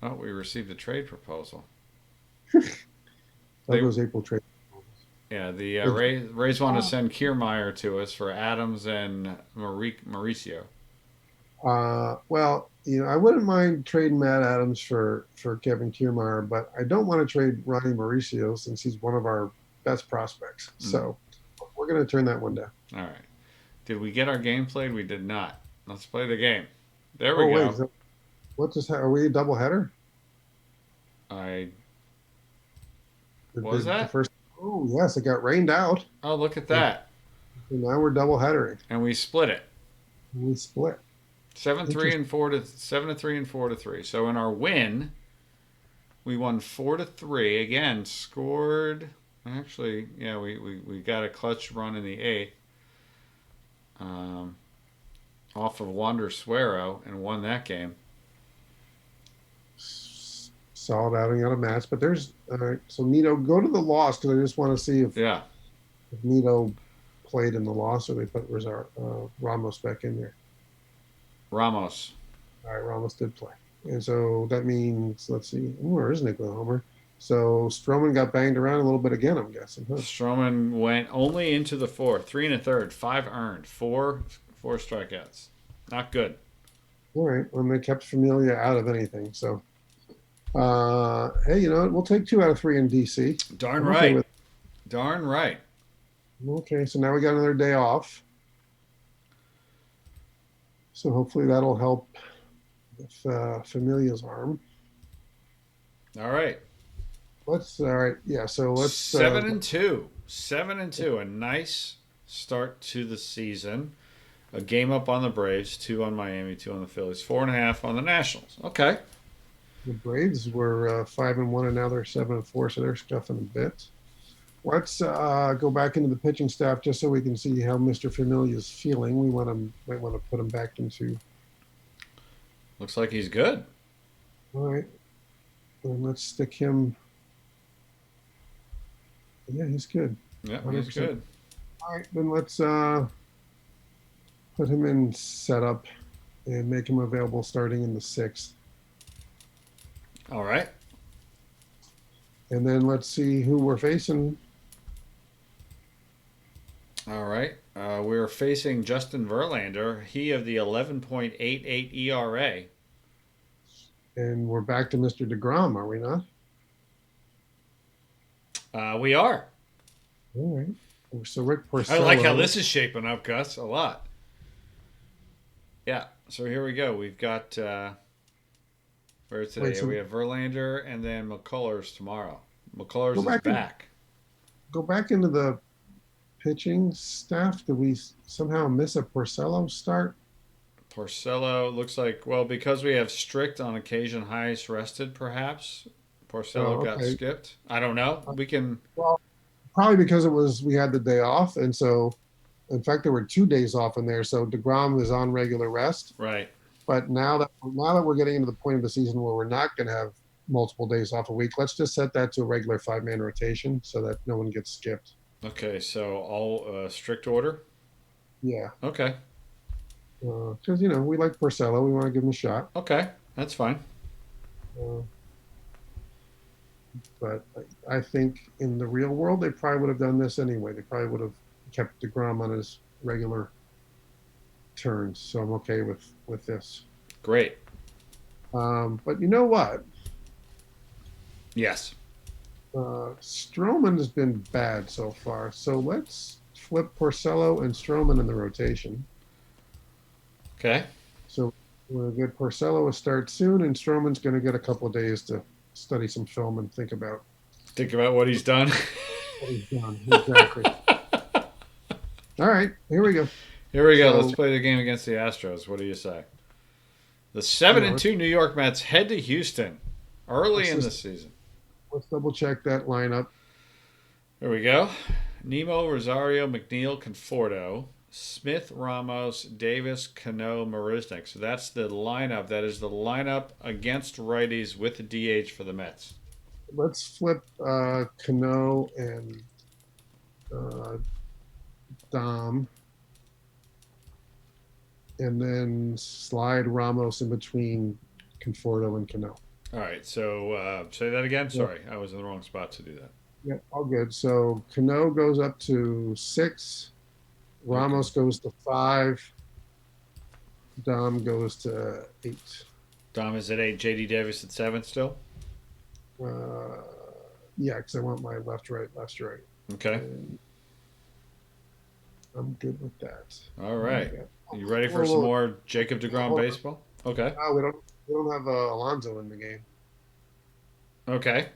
Oh, we received a trade proposal. That was April trade. Yeah, the Rays want to send Kiermaier to us for Adams and Mauricio. Well, I wouldn't mind trading Matt Adams for Kevin Kiermaier, but I don't want to trade Ronnie Mauricio since he's one of our best prospects. So we're going to turn that one down. All right. Did we get our game played? We did not. Let's play the game. There we go. Wait, are we a doubleheader? What was that? Oh, yes, it got rained out. Oh, look at that. And now we're doubleheadering. And we split it. We split. 7-3 and 4-3 and 4-3. So in our win, we won 4-3. Again, scored. Actually, yeah, we got a clutch run in the 8th. Off of Wander Suero and won that game. Solid outing out of match, but there's so Nido, go to the loss because I just want to see if Nido played in the loss or they put Ramos back in there. Ramos. All right, Ramos did play, and so that means let's see, where is Nick with a homer? So Stroman got banged around a little bit again, I'm guessing. Huh? Stroman went only into the 4th, 3 1/3, 5 earned, 4 strikeouts. Not good. All right, well, they kept Familia out of anything, so. Hey, you know what? We'll take 2 out of 3 in DC. Darn right. Darn right. Okay, so now we got another day off. So hopefully that'll help with Familia's arm. All right. All right. Yeah, so let's 7-2. 7-2. A nice start to the season. A game up on the Braves, 2 on Miami, 2 on the Phillies, 4.5 on the Nationals. Okay. The Braves were 5-1, and now they're 7-4, so they're scuffing a bit. Let's go back into the pitching staff just so we can see how Mr. Familia is feeling. We might want to put him back into. Looks like he's good. All right, and let's stick him. Yeah, he's good. Yeah, 100%. He's good. All right, then let's put him in setup and make him available starting in the 6th. All right. And then let's see who we're facing. All right. We're facing Justin Verlander. He of the 11.88 ERA. And we're back to Mr. DeGrom, are we not? We are. All right. So Rick I like how Porcello. this is shaping up, Gus. A lot. Yeah. So here we go. We've got where Wait, today so we have Verlander and then McCullers tomorrow. McCullers go is back in, back. go back into the pitching staff. Did we somehow miss a Porcello start? Porcello looks like, well, because we have strict on occasion highest rested, perhaps Porcello Oh, got okay. skipped. I don't know. We can. Well, probably because we had the day off, and so in fact there were 2 days off in there. So DeGrom is on regular rest. Right. But now that we're getting into the point of the season where we're not going to have multiple days off a week, let's just set that to a regular 5-man rotation so that no one gets skipped. Okay. So all strict order. Yeah, Okay. because we like Porcello, we want to give him a shot. Okay. That's fine. Uh, but I think in the real world they probably would have done this anyway. They probably would have kept DeGrom on his regular turns. So I'm okay with this. Great. But you know what? Yes. Stroman has been bad so far. So let's flip Porcello and Stroman in the rotation. Okay. So we'll get Porcello a start soon, and Stroman's going to get a couple of days to study some film and think about Think about what he's done. what he's done. Exactly. All right, here we go. Here we go. So, Let's play the game against the Astros. What do you say? The 7-2 New York Mets head to Houston early in the season. Let's double check that lineup. There we go. Nemo, Rosario, McNeil, Conforto, Smith, Ramos, Davis, Cano, Marisnik. So that's the lineup. That is the lineup against righties with the DH for the Mets. Let's flip Cano and Dom, and then slide Ramos in between Conforto and Cano. All right. So say that again. Sorry, I was in the wrong spot to do that. Yeah, all good. So Cano goes up to 6, Ramos goes to 5, Dom goes to 8. Dom is at 8. JD Davis at 7 still. Yeah, because I want my left, right. Okay. And I'm good with that. All right. Are you ready for some more Jacob DeGrom baseball? Okay. No, we don't have Alonso in the game. Okay.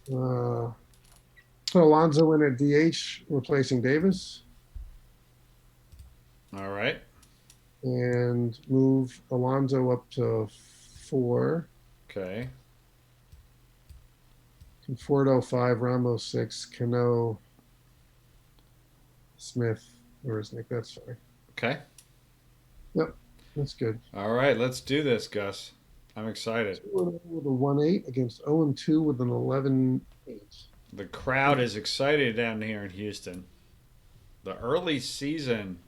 Put Alonso in at DH, replacing Davis, All right. and move Alonso up to 4. Okay. Conforto 5, Ramos 6, Cano, Smith, Marisnik. That's fine. Okay. Yep, that's good. All right. Let's do this, Gus. I'm excited. With a 1-8 against 0-2 with an 11-8. The crowd is excited down here in Houston. The early season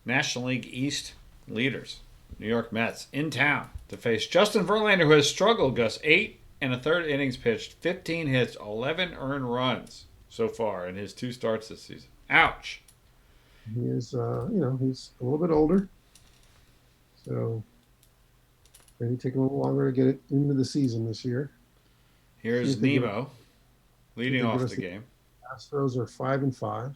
National League East leaders, New York Mets, in town to face Justin Verlander, who has struggled, Gus. 8 and a third innings pitched, 15 hits, 11 earned runs so far in his 2 starts this season. Ouch. He is, he's a little bit older, so maybe take a little longer to get it into the season this year. Here's Nemo leading off the game. Astros are 5-5.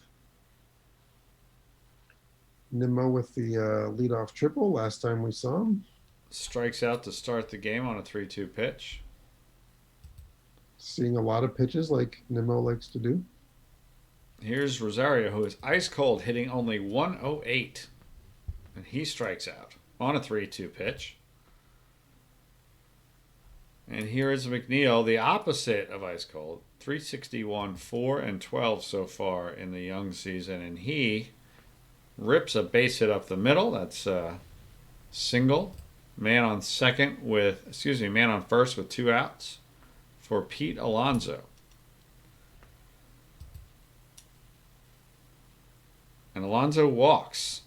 Nemo with the leadoff triple last time we saw him. Strikes out to start the game on a 3-2 pitch. Seeing a lot of pitches like Nemo likes to do. Here's Rosario, who is ice cold, hitting only 108. And he strikes out on a 3-2 pitch. And here is McNeil, the opposite of ice cold. 361, 4-12 so far in the young season. And he rips a base hit up the middle. That's a single. Man on first with 2 outs for Pete Alonso. And Alonso walks.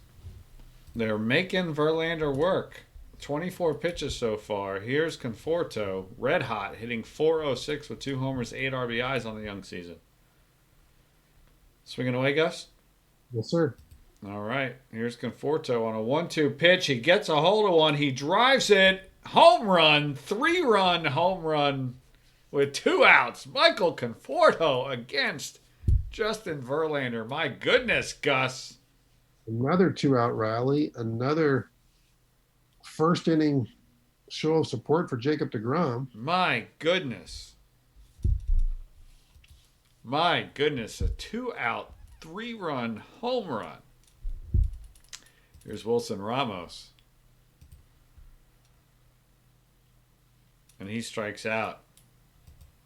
They're making Verlander work. 24 pitches so far. Here's Conforto, red hot, hitting .406 with 2 homers, 8 RBIs on the young season. Swinging away, Gus? Yes, sir. All right. Here's Conforto on a 1-2 pitch. He gets a hold of one. He drives it. Home run. 3-run home run with 2 outs. Michael Conforto against Justin Verlander. My goodness, Gus. Another 2-out rally. Another first inning show of support for Jacob deGrom. My goodness. My goodness. A 2-out, 3-run home run. Here's Wilson Ramos. And he strikes out.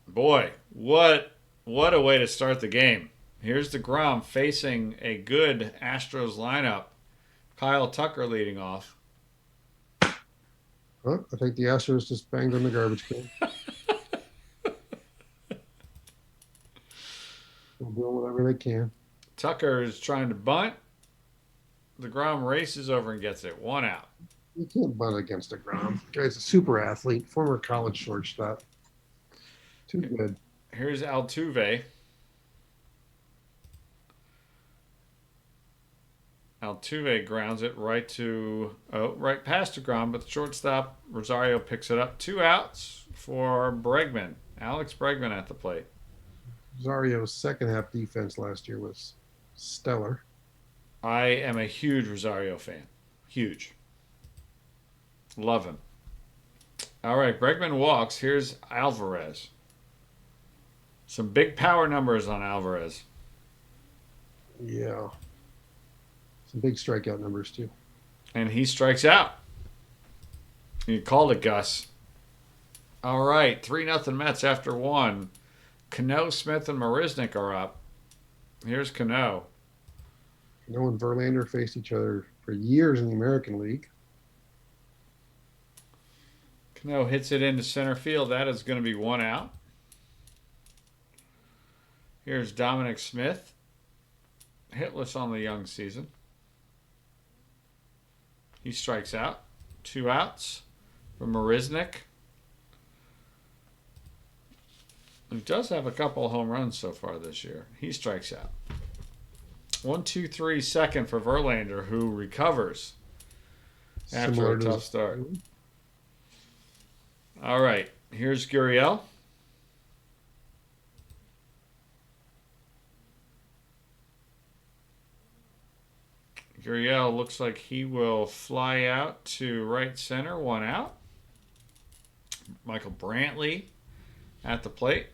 Boy, what a way to start the game. Here's deGrom facing a good Astros lineup. Kyle Tucker leading off. Oh, I think the Astros just banged on the garbage can. They're doing whatever they can. Tucker is trying to bunt. deGrom races over and gets it. 1 out. You can't bunt against deGrom. Guy's a super athlete, former college shortstop. Too good. Here's Altuve. Altuve grounds it right past deGrom, but the shortstop, Rosario, picks it up. 2 outs for Bregman. Alex Bregman at the plate. Rosario's second half defense last year was stellar. I am a huge Rosario fan. Huge. Love him. All right, Bregman walks. Here's Alvarez. Some big power numbers on Alvarez. Yeah. Some big strikeout numbers, too. And he strikes out. You called it, Gus. All right, 3-0 Mets after 1. Cano, Smith, and Marisnik are up. Here's Cano. Cano and Verlander faced each other for years in the American League. Cano hits it into center field. That is going to be 1 out. Here's Dominic Smith. Hitless on the young season. He strikes out. 2 outs for Marisnik. He does have a couple of home runs so far this year. He strikes out. 1-2-3 second for Verlander, who recovers after a tough start. All right, here's Gurriel. Gurriel looks like he will fly out to right center, 1 out. Michael Brantley at the plate,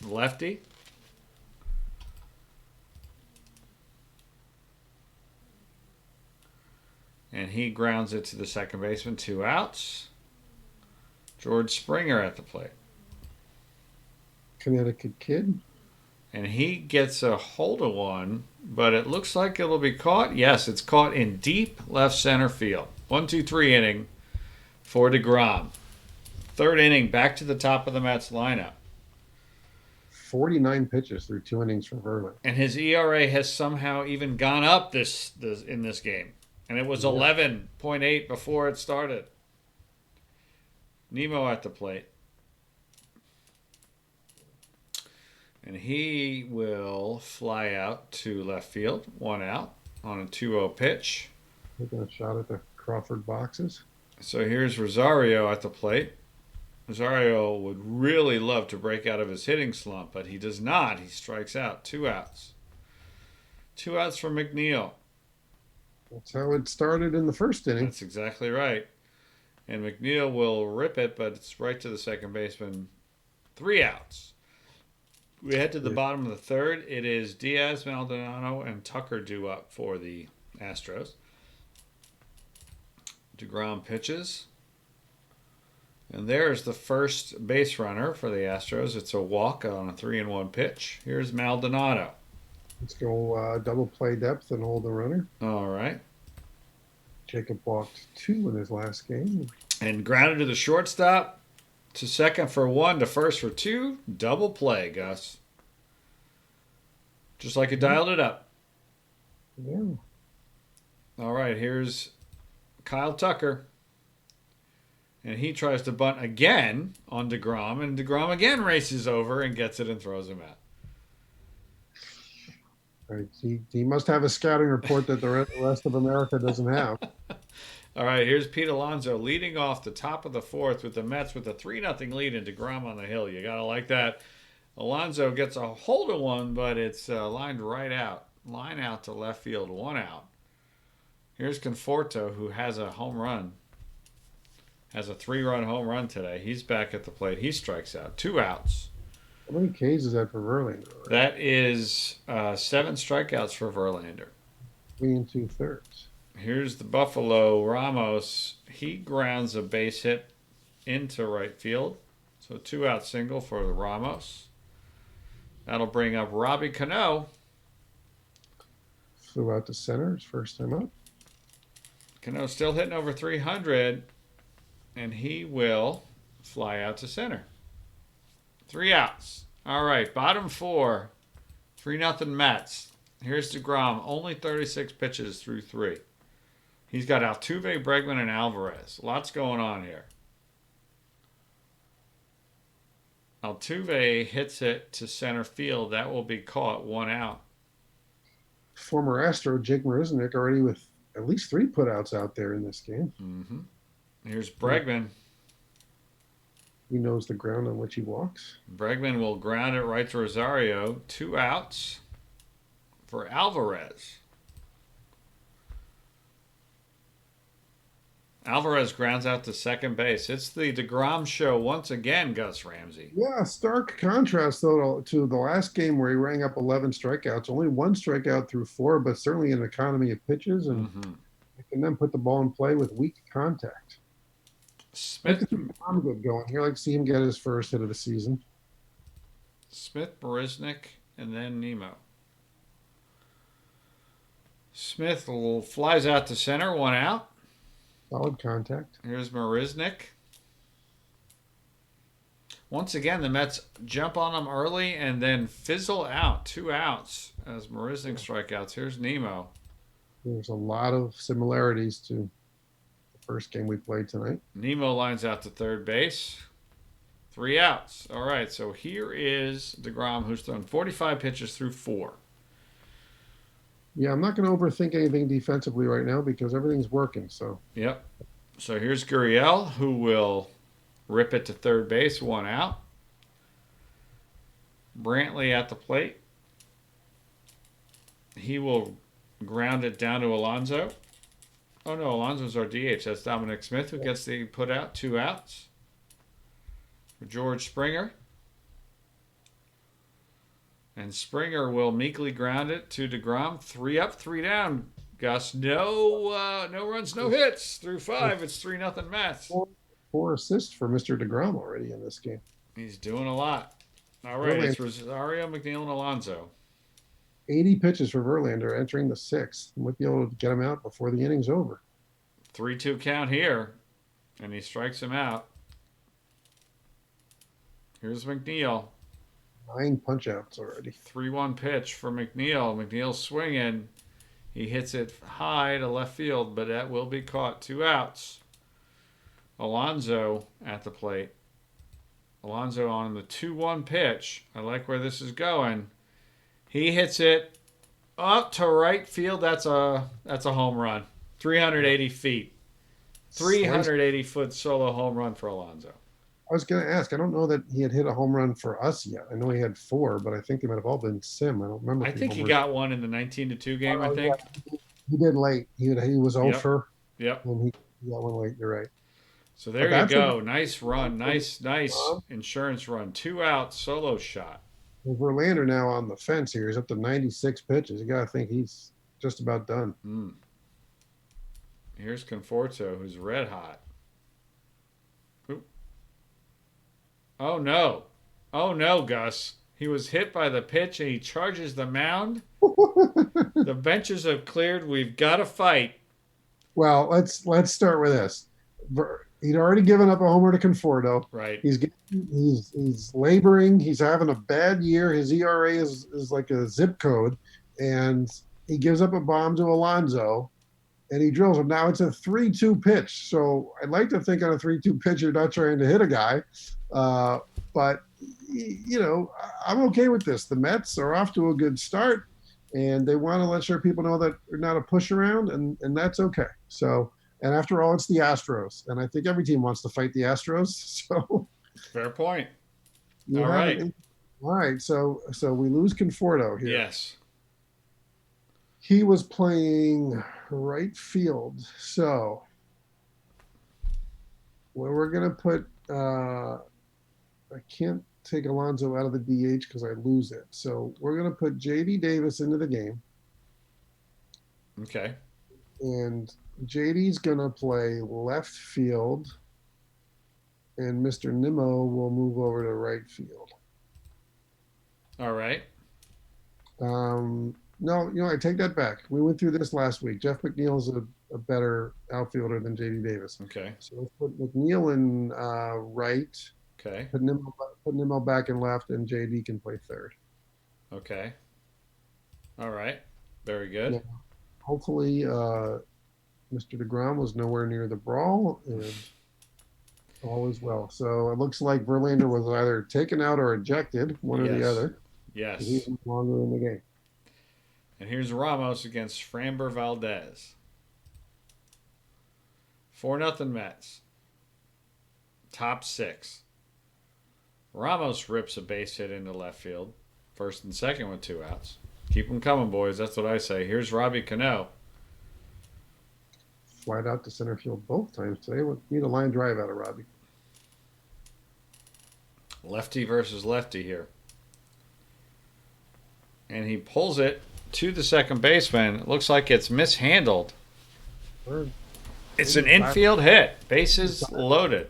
lefty. And he grounds it to the second baseman, 2 outs. George Springer at the plate. Connecticut kid. And he gets a hold of one, but it looks like it'll be caught. Yes, it's caught in deep left center field. 1-2-3 inning for deGrom. 3rd inning, back to the top of the Mets lineup. 49 pitches through 2 innings for Verlander. And his ERA has somehow even gone up this in this game. And it was 11.8 before it started. Nemo at the plate. And he will fly out to left field, 1 out on a 2-0 pitch. Taking a shot at the Crawford boxes. So here's Rosario at the plate. Rosario would really love to break out of his hitting slump, but he does not. He strikes out. 2 outs. 2 outs for McNeil. That's how it started in the first inning. That's exactly right. And McNeil will rip it, but it's right to the second baseman. 3 outs. We head to the bottom of the 3rd. It is Diaz, Maldonado, and Tucker due up for the Astros. deGrom pitches. And there's the first base runner for the Astros. It's a walk on a 3-1 pitch. Here's Maldonado. Let's go double play depth and hold the runner. All right. Jacob walked 2 in his last game. And grounded to the shortstop. To second for 1, to first for 2. Double play, Gus. Just like you dialed it up. Yeah. All right, here's Kyle Tucker. And he tries to bunt again on DeGrom, and DeGrom again races over and gets it and throws him out. Right. He must have a scouting report that the rest of America doesn't have. All right, here's Pete Alonso leading off the top of the fourth with the Mets with a 3-0 lead and DeGrom on the hill. You got to like that. Alonso gets a hold of one, but it's lined right out. Line out to left field, 1 out. Here's Conforto, who has a home run. Has a 3-run home run today. He's back at the plate. He strikes out. 2 outs. How many Ks is that for Verlander? Right? That is 7 strikeouts for Verlander. 3 2/3. Here's the Buffalo Ramos. He grounds a base hit into right field. So 2-out single for the Ramos. That'll bring up Robbie Cano. Flew out to center his first time up. Cano still hitting over 300. And he will fly out to center. 3 outs. All right, bottom 4. 3-0 Mets. Here's DeGrom. Only 36 pitches through 3. He's got Altuve, Bregman, and Alvarez. Lots going on here. Altuve hits it to center field. That will be caught. 1 out. Former Astro Jake Marisnick already with at least 3 putouts out there in this game. Mm-hmm. Here's Bregman. He knows the ground on which he walks. Bregman will ground it right to Rosario. 2 outs for Alvarez. Alvarez grounds out to second base. It's the DeGrom show once again, Gus Ramsey. Yeah, stark contrast, though, to the last game where he rang up 11 strikeouts. Only 1 strikeout through 4, but certainly an economy of pitches, and can then put the ball in play with weak contact. Smith, I'm good going here. I'd like to see him get his first hit of the season. Smith, Marisnick, and then Nemo. Smith flies out to center, 1 out. Solid contact. Here's Marisnick. Once again, the Mets jump on them early and then fizzle out. 2 outs as Marisnick strikeouts. Here's Nemo. There's a lot of similarities to the first game we played tonight. Nemo lines out to third base. 3 outs. All right, so here is DeGrom, who's thrown 45 pitches through 4. Yeah, I'm not going to overthink anything defensively right now because everything's working. So. Yep. So here's Gurriel, who will rip it to third base, 1 out. Brantley at the plate. He will ground it down to Alonso. Oh, no, Alonso's our DH. That's Dominic Smith, who gets the put out. 2 outs. For George Springer. And Springer will meekly ground it to DeGrom. 3 up, 3 down. Gus, no runs, no hits. Through 5, it's 3-0 Mets. 4 assists for Mr. DeGrom already in this game. He's doing a lot. All right, Verlander. It's Rosario, McNeil, and Alonso. 80 pitches for Verlander entering the 6th. Might be able to get him out before the inning's over. 3-2 count here, and he strikes him out. Here's McNeil. 9 punch-outs already. 3-1 pitch for McNeil. McNeil swinging. He hits it high to left field, but that will be caught. 2 outs. Alonso at the plate. Alonso on the 2-1 pitch. I like where this is going. He hits it up to right field. That's a home run. 380 feet. 380-foot solo home run for Alonso. I was going to ask. I don't know that he had hit a home run for us yet. I know he had 4, but I think they might have all been sim. I don't remember. I think he got one in the 19-2 game, I think. Yeah. He did late. He was over. Yep. And he got one late. You're right. So there you go. Nice run. Nice insurance run. 2 outs, solo shot. With Verlander now on the fence here. He's up to 96 pitches. You got to think he's just about done. Here's Conforto, who's red hot. Oop. Oh, no. Oh, no, Gus. He was hit by the pitch, and he charges the mound. The benches have cleared. We've got to fight. Well, let's start with this. He'd already given up a homer to Conforto. Right. He's laboring. He's having a bad year. His ERA is like a zip code, and he gives up a bomb to Alonso. and he drills him. Now it's a 3-2 pitch, so I'd like to think on a 3-2 pitch you're not trying to hit a guy, but I'm okay with this. The Mets are off to a good start, and they want to let sure people know that they're not a push around, and that's okay. So, and after all, it's the Astros, and I think every team wants to fight the Astros. So, Fair point. you All have right. it. All right, so we lose Conforto here. Yes. He was playing right field. So where we're going to put, I can't take Alonso out of the DH because I lose it. So we're going to put JD Davis into the game. Okay. And JD's going to play left field. And Mr. Nimmo will move over to right field. All right. No, I take that back. We went through this last week. Jeff McNeil's a better outfielder than JD Davis. Okay. So let's put McNeil in right. Okay. Put Nimmo back in left, and JD can play third. Okay. All right. Very good. Yeah. Hopefully, Mr. DeGrom was nowhere near the brawl, and all is well. So it looks like Verlander was either taken out or ejected, one or the other. Yes. He's no longer in the game. And here's Ramos against Framber Valdez. 4-0 Mets. Top 6. Ramos rips a base hit into left field. First and second with 2 outs. Keep them coming, boys. That's what I say. Here's Robbie Cano. Flied out to center field both times today. We need a line drive out of Robbie. Lefty versus lefty here. And he pulls it to the second baseman. It looks like it's mishandled. It's an infield hit. Bases loaded.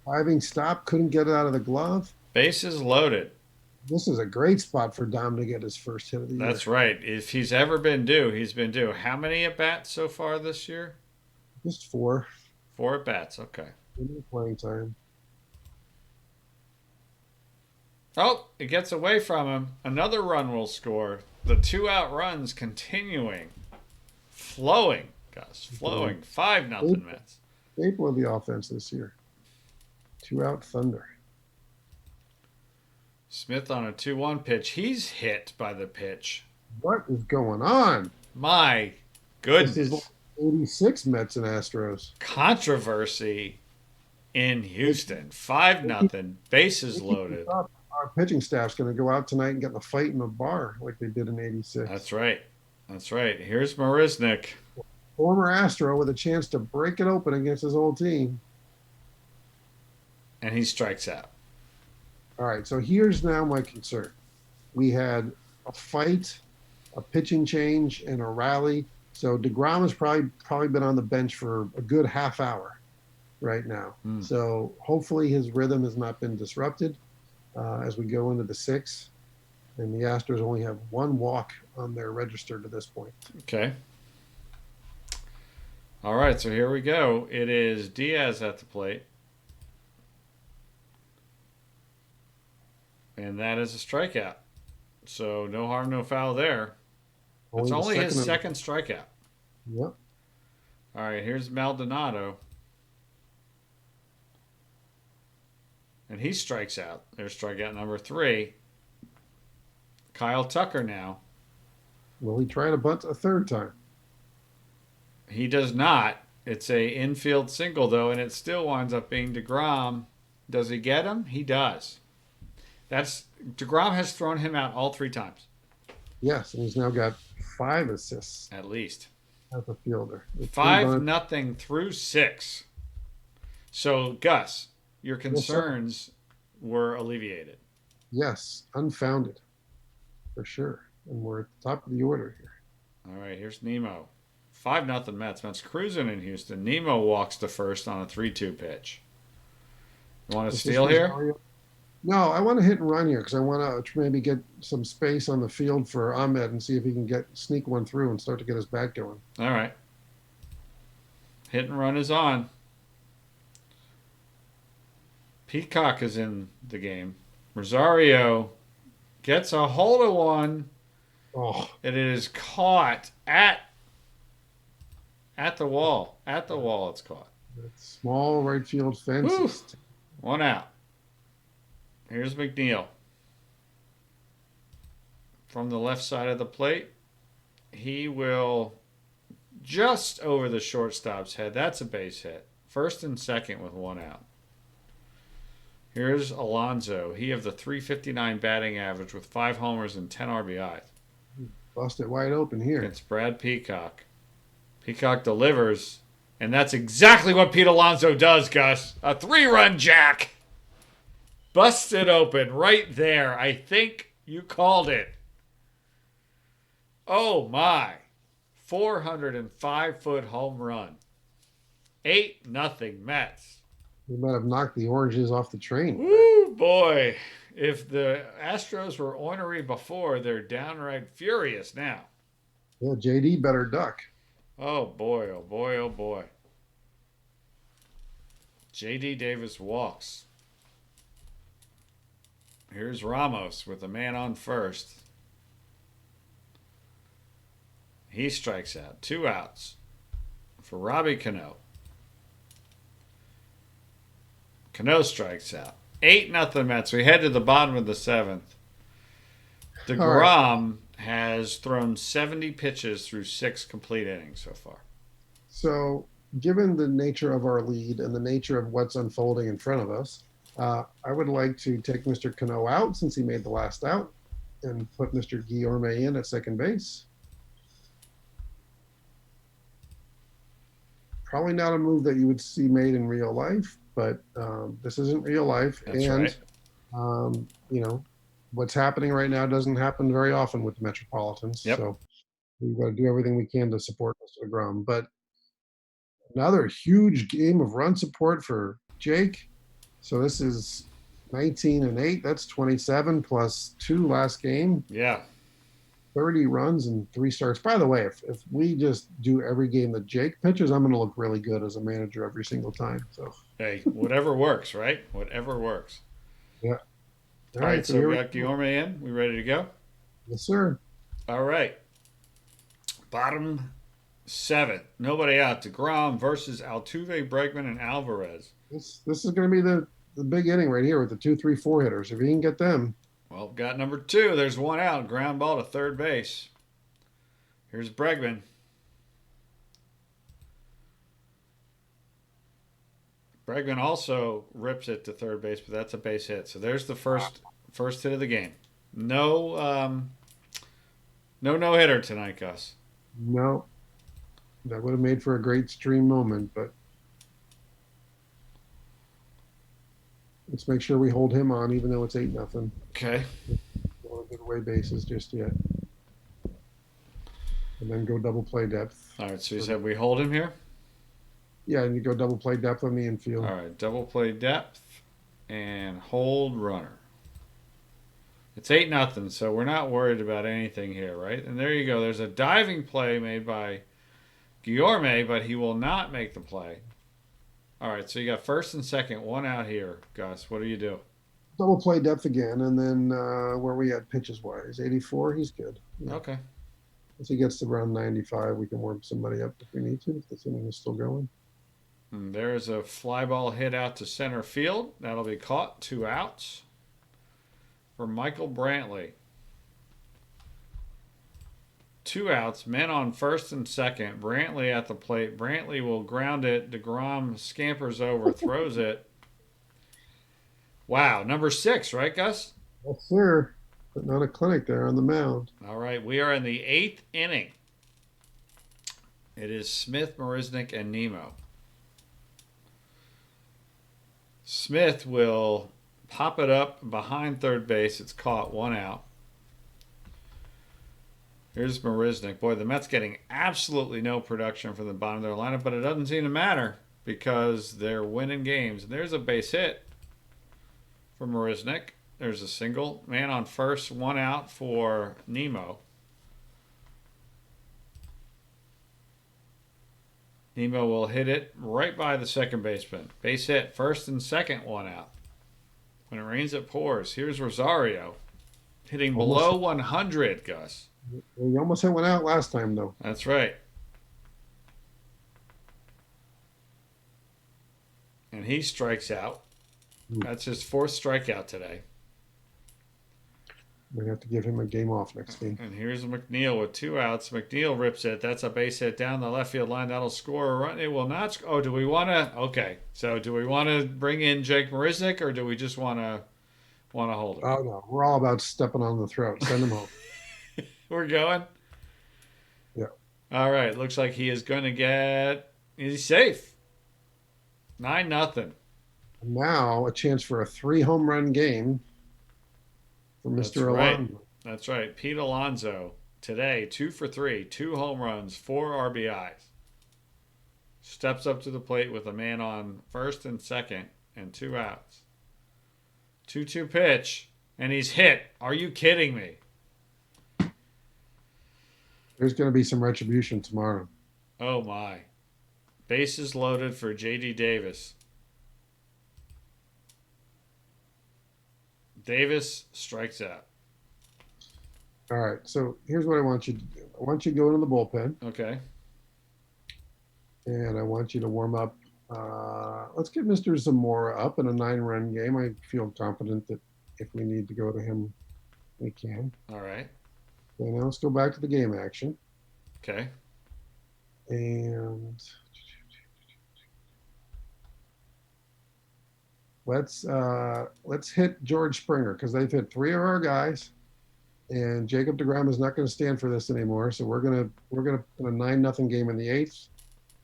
Diving stop, couldn't get it out of the glove. Bases loaded. This is a great spot for Dom to get his first hit of the year. That's right. If he's ever been due, he's been due. How many at-bats so far this year? Just 4. 4 at-bats. Okay. Playing time. Oh, it gets away from him. Another run will score. The 2-out runs continuing. Flowing, Gus. Flowing. 5-0 Mets. Staple of the offense this year. 2-out Thunder. Smith on a 2-1 pitch. He's hit by the pitch. What is going on? My goodness. This is like 86 Mets and Astros. Controversy in Houston. 5-0. Bases loaded. Our pitching staff's going to go out tonight and get in a fight in a bar like they did in 86. That's right. That's right. Here's Marisnik. Former Astro with a chance to break it open against his old team. And he strikes out. All right, so here's now my concern. We had a fight, a pitching change, and a rally. So DeGrom has probably been on the bench for a good half hour right now. So hopefully his rhythm has not been disrupted as we go into the 6th. And the Astros only have 1 walk on their register to this point. Okay. All right, so here we go. It is Diaz at the plate. And that is a strikeout. So no harm, no foul there. It's only his second strikeout. Yep. All right, here's Maldonado. And he strikes out. There's strikeout number 3. Kyle Tucker now. Will he try to bunt a third time? He does not. It's a infield single, though, and it still winds up being DeGrom. Does he get him? He does. DeGrom has thrown him out all 3 times. Yes, and he's now got 5 assists. At least. As a fielder. 5-0 through 6. So, Gus, your concerns were alleviated. Yes, unfounded. For sure. And we're at the top of the order here. All right, here's Nemo. 5-0 Mets. Mets cruising in Houston. Nemo walks to first on a 3-2 pitch. You want to steal here? No, I want to hit and run here because I want to maybe get some space on the field for Ahmed and see if he can sneak one through and start to get his bat going. All right. Hit and run is on. Peacock is in the game. Rosario gets a hold of one. Oh. It is caught at At the wall. At the wall, it's caught. That small right field fence. Woo! One out. Here's McNeil. From the left side of the plate, he will just over the shortstop's head. That's a base hit. First and second with one out. Here's Alonso. He has the .359 batting average with 5 homers and 10 RBIs. Busted wide open here. Against Brad Peacock. Peacock delivers, and that's exactly what Pete Alonso does, Gus. A 3-run jack. Busted open right there. I think you called it. Oh, my. 405-foot home run. 8-0 Mets. We might have knocked the oranges off the train. Woo, boy. If the Astros were ornery before, they're downright furious now. Yeah, JD better duck. Oh, boy, oh, boy, oh, boy. J.D. Davis walks. Here's Ramos with a man on first. He strikes out. 2 outs for Robbie Cano. Cano strikes out. 8-0 Mets. We head to the bottom of the 7th. DeGrom has thrown 70 pitches through 6 complete innings so far. So, given the nature of our lead and the nature of what's unfolding in front of us, I would like to take Mr. Cano out since he made the last out and put Mr. Guillorme in at second base. Probably not a move that you would see made in real life, but this isn't real life. That's and, right. You know, what's happening right now doesn't happen very often with the Metropolitans. Yep. So we've got to do everything we can to support Mr. DeGrom. But another huge game of run support for Jake. So this is 19-8. That's 27 plus 2 last game. Yeah. 30 runs and 3 starts. By the way, if we just do every game that Jake pitches, I'm going to look really good as a manager every single time. So hey, whatever works, right? Whatever works. Yeah. All right, so we got Guillorme in. We ready to go? Yes, sir. All right. Bottom 7. Nobody out. DeGrom versus Altuve, Bregman, and Alvarez. This is going to be the big inning right here with the 2, 3, 4 hitters. If you can get them. Well, got number 2. There's one out. Ground ball to third base. Here's Bregman. Bregman also rips it to third base, but that's a base hit. So there's the first hit of the game. No hitter tonight, Gus. No. That would have made for a great stream moment, but let's make sure we hold him on, even though it's 8-0. Okay. Don't want to give away bases just yet. And then go double play depth. All right, so you said we hold him here? Yeah, and you go double play depth on the infield. All right, double play depth and hold runner. It's 8-0, so we're not worried about anything here, right? And there you go. There's a diving play made by Guillorme, but he will not make the play. All right, so you got first and second, one out here, Gus. What do you do? Double play depth again, and then where we at pitches wise, 84, he's good. Yeah. Okay. If he gets to around 95, we can warm somebody up if we need to, if the inning is still going. And there's a fly ball hit out to center field. That'll be caught. 2 outs for Michael Brantley. 2 outs, men on first and second. Brantley at the plate. Brantley will ground it. DeGrom scampers over, throws it. Wow, number 6, right, Gus? Yes, sir. Putting on a clinic there on the mound. All right, we are in the 8th inning. It is Smith, Marisnik, and Nemo. Smith will pop it up behind third base. It's caught, 1 out. Here's Marisnik. Boy, the Mets getting absolutely no production from the bottom of their lineup, but it doesn't seem to matter because they're winning games. And there's a base hit for Marisnik. There's a single. Man on first, 1 out for Nemo. Nemo will hit it right by the second baseman. Base hit, first and second, 1 out. When it rains, it pours. Here's Rosario hitting below 100, Gus. We almost hit 1 out last time, though. That's right. he strikes out. Ooh. That's his 4th strikeout today. We're gonna have to give him a game off next game. And here's McNeil with 2 outs. McNeil rips it. That's a base hit down the left field line. That'll score a run. It will not. Oh, do we want to? Okay. So do we want to bring in Jake Marisnick, or do we just want to hold him? Oh no, we're all about stepping on the throat. Send him home. We're going. Yeah. All right. Looks like he is going to get. He's safe. 9-0. Now a chance for a 3 home run game for Mr. Alonso. That's right. Pete Alonso today, 2 for 3, 2 home runs, 4 RBIs. Steps up to the plate with a man on first and second and 2 outs. 2-2 pitch, and he's hit. Are you kidding me? There's going to be some retribution tomorrow. Oh, my. Bases loaded for J.D. Davis. Davis strikes out. All right, so here's what I want you to do. I want you to go into the bullpen, Okay. and I want you to warm up. Let's get Mr. Zamora up in a 9-run game. I feel confident that if we need to go to him, we can. All right. And now let's go back to the game action. Okay. And let's hit George Springer because they've hit 3 of our guys, and Jacob deGrom is not going to stand for this anymore. So we're gonna in a 9-0 game in the 8th.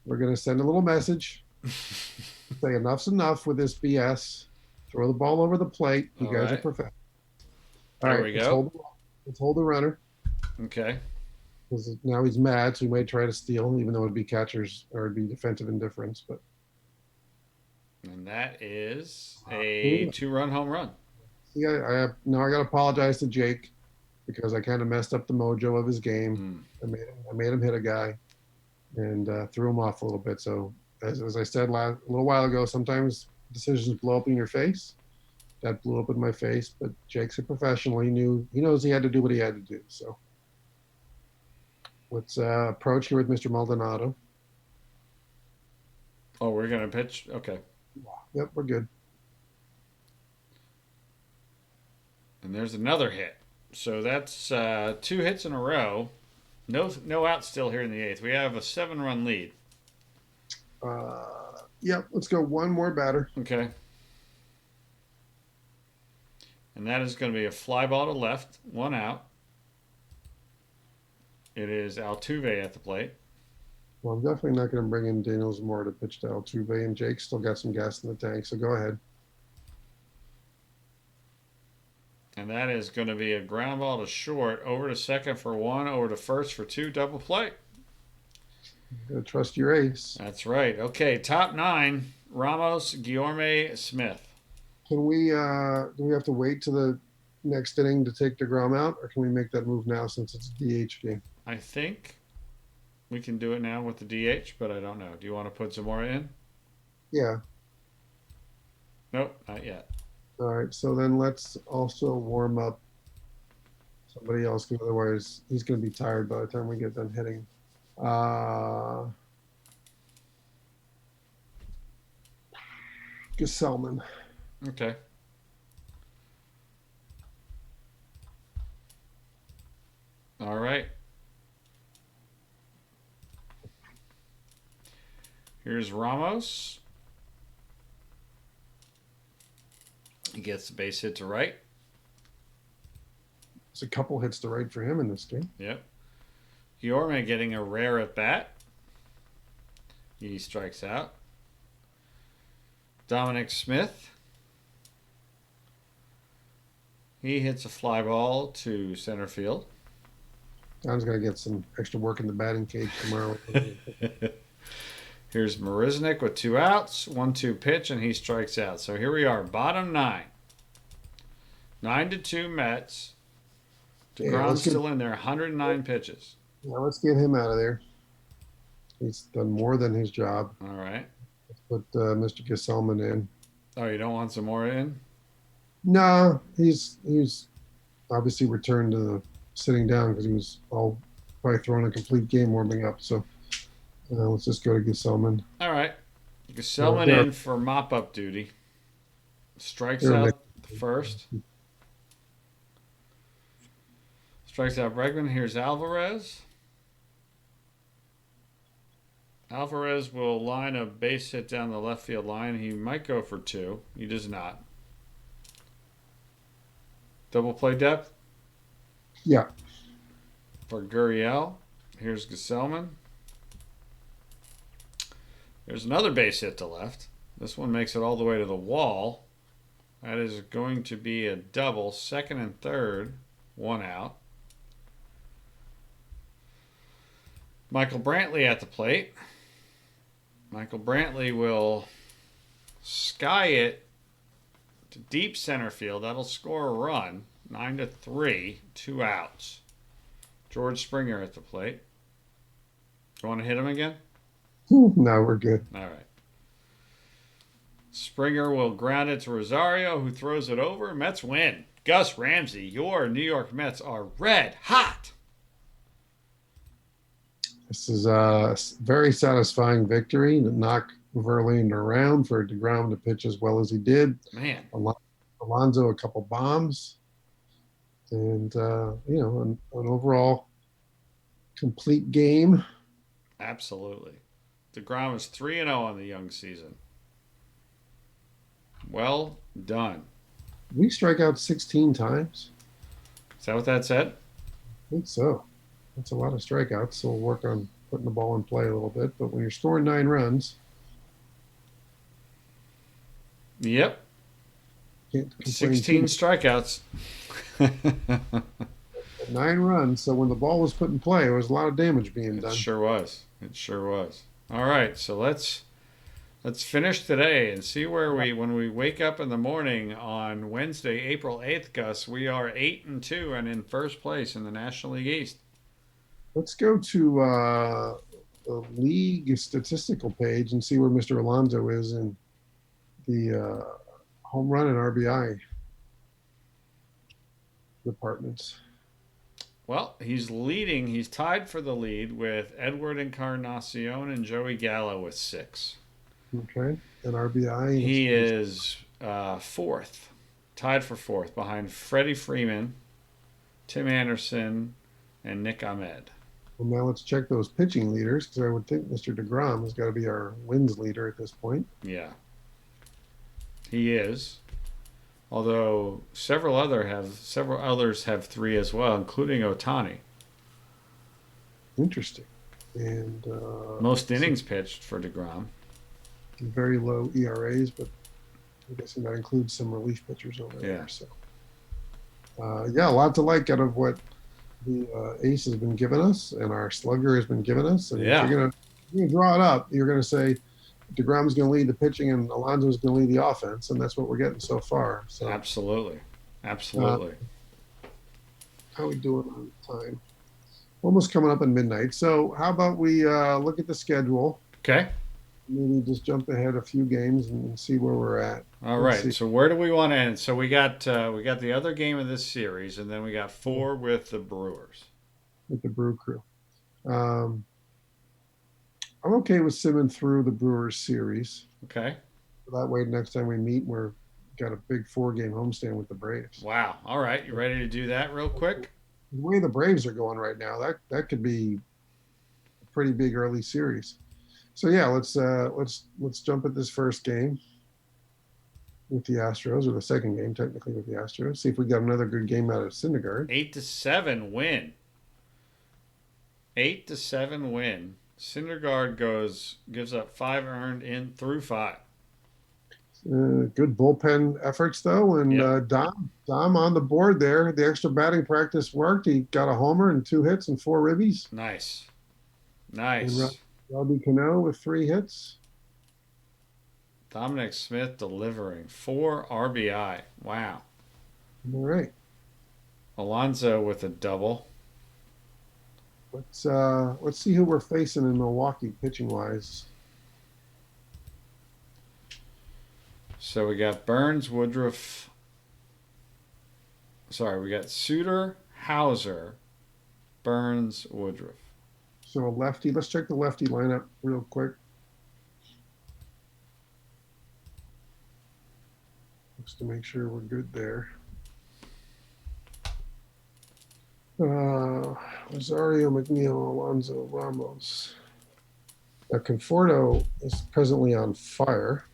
We're gonna send a little message, say enough's enough with this BS. Throw the ball over the plate. You guys are professional. There we go. Let's hold the runner. Okay. Because now he's mad, so he may try to steal, even though it'd be catchers or it'd be defensive indifference. But And that is a 2-run home run. See, I got to apologize to Jake because I kind of messed up the mojo of his game. I made him hit a guy and threw him off a little bit. So as I said a little while ago, sometimes decisions blow up in your face. That blew up in my face, but Jake's a professional. He knows he had to do what he had to do. So let's approach here with Mr. Maldonado. Oh, we're gonna pitch. Okay. Yep, we're good. And there's another hit. So that's 2 hits in a row. No outs still here in the 8th. We have a 7-run lead. Yep, let's go one more batter. Okay. And that is going to be a fly ball to left, 1 out. It is Altuve at the plate. Well, I'm definitely not going to bring in Daniel Zamora to pitch to Altuve, and Jake's still got some gas in the tank, so go ahead. And that is going to be a ground ball to short, over to second for 1, over to first for 2, double play. You gotta trust your ace. That's right. Okay, top 9, Ramos, Guillorme, Smith. Can we, do we have to wait to the next inning to take DeGrom out, or can we make that move now since it's a DH game? I think we can do it now with the DH, but I don't know. Do you want to put Zamora in? Yeah. Nope, not yet. All right, so then let's also warm up somebody else, because otherwise he's going to be tired by the time we get done hitting. Gesellman. Okay. All right. Here's Ramos. He gets the base hit to right. There's a couple hits to right for him in this game. Yep. Guillorme getting a rare at bat. He strikes out. Dominic Smith. He hits a fly ball to center field. Don's got to get some extra work in the batting cage tomorrow. Here's Marisnick with 2 outs, 1-2 pitch, and he strikes out. So here we are, bottom 9. 9-2 Mets. DeGrom's still in there, 109 pitches. Yeah, let's get him out of there. He's done more than his job. All right. Let's put Mr. Gesellman in. Oh, you don't want Zamora in? No, he's obviously returned to the sitting down because he was probably throwing a complete game warming up. So let's just go to Gesellman. All right. Gesellman They're, in for mop-up duty. Strikes they're out the first. Strikes out Bregman. Here's Alvarez. Alvarez will line a base hit down the left field line. He might go for 2. He does not. Double play depth yeah. for Gurriel. Here's Gesellman. There's another base hit to left. This one makes it all the way to the wall. That is going to be a double. Second and third. 1 out. Michael Brantley at the plate. Michael Brantley will sky it to deep center field. That'll score a run. 9-3. 2 outs. George Springer at the plate. You want to hit him again? No, we're good. All right. Springer will ground it to Rosario, who throws it over. Mets win. Gus Ramsey, your New York Mets are red hot. This is a very satisfying victory to knock Verlander around, for DeGrom to pitch as well as he did. Man. Alonso a couple bombs, and an overall complete game. Absolutely. DeGrom is 3-0 on the young season. Well done. We strike out 16 times. Is that what that said? I think so. That's a lot of strikeouts, so we'll work on putting the ball in play a little bit. But when you're scoring 9 runs, Yep. can't complain 16 strikeouts. 9 runs, so when the ball was put in play, there was a lot of damage being It done. sure was. It sure was. All right, so let's finish today and see where when we wake up in the morning on Wednesday, April 8th, Gus, we are 8-2 and in first place in the National League East. Let's go to the league statistical page and see where Mr. Alonso is in the home run and RBI departments. Well, he's leading. He's tied for the lead with Edward Encarnacion and Joey Gallo with 6. Okay. And RBI. He is 4th, tied for 4th behind Freddie Freeman, Tim Anderson, and Nick Ahmed. Well, now let's check those pitching leaders, because I would think Mr. DeGrom has got to be our wins leader at this point. Yeah, he is. Although several others have 3 as well, including Ohtani. Interesting. And most innings pitched for DeGrom. Very low ERAs, but I'm guessing that includes some relief pitchers over there. Yeah. So, a lot to like out of what the ace has been giving us and our slugger has been giving us. And Yeah. if you're gonna draw it up, you're gonna say DeGrom's going to lead the pitching and Alonso's going to lead the offense, and that's what we're getting so far. So Absolutely. how are we doing on time? Almost coming up on midnight. So how about we look at the schedule? Okay. Maybe just jump ahead a few games and see where we're at. All right. So where do we want to end? So we got the other game of this series, and then we got 4 with the Brewers. With the Brew Crew. I'm okay with simming through the Brewers series. Okay. That way, next time we meet, we're got a big 4-game homestand with the Braves. Wow. All right. You ready to do that real quick? The way the Braves are going right now, that could be a pretty big early series. So yeah, let's jump at this first game with the Astros, or the second game technically with the Astros. See if we got another good game out of Syndergaard. 8-7 win. 8-7 win. Syndergaard gives up 5 earned in through 5. Good bullpen efforts though, and Yep. Dom on the board there. The extra batting practice worked. He got a homer and 2 hits and 4 ribbies. Nice. And Robbie Cano with 3 hits. Dominic Smith delivering 4 RBI. Wow. All right. Alonso with a double. Let's see who we're facing in Milwaukee pitching wise. So we got Burns, Woodruff. Sorry, we got Suter, Hauser, Burns, Woodruff. So a lefty. Let's check the lefty lineup real quick. just to make sure we're good there. Rosario, McNeil, Alonso, Ramos. Now, Conforto is presently on fire.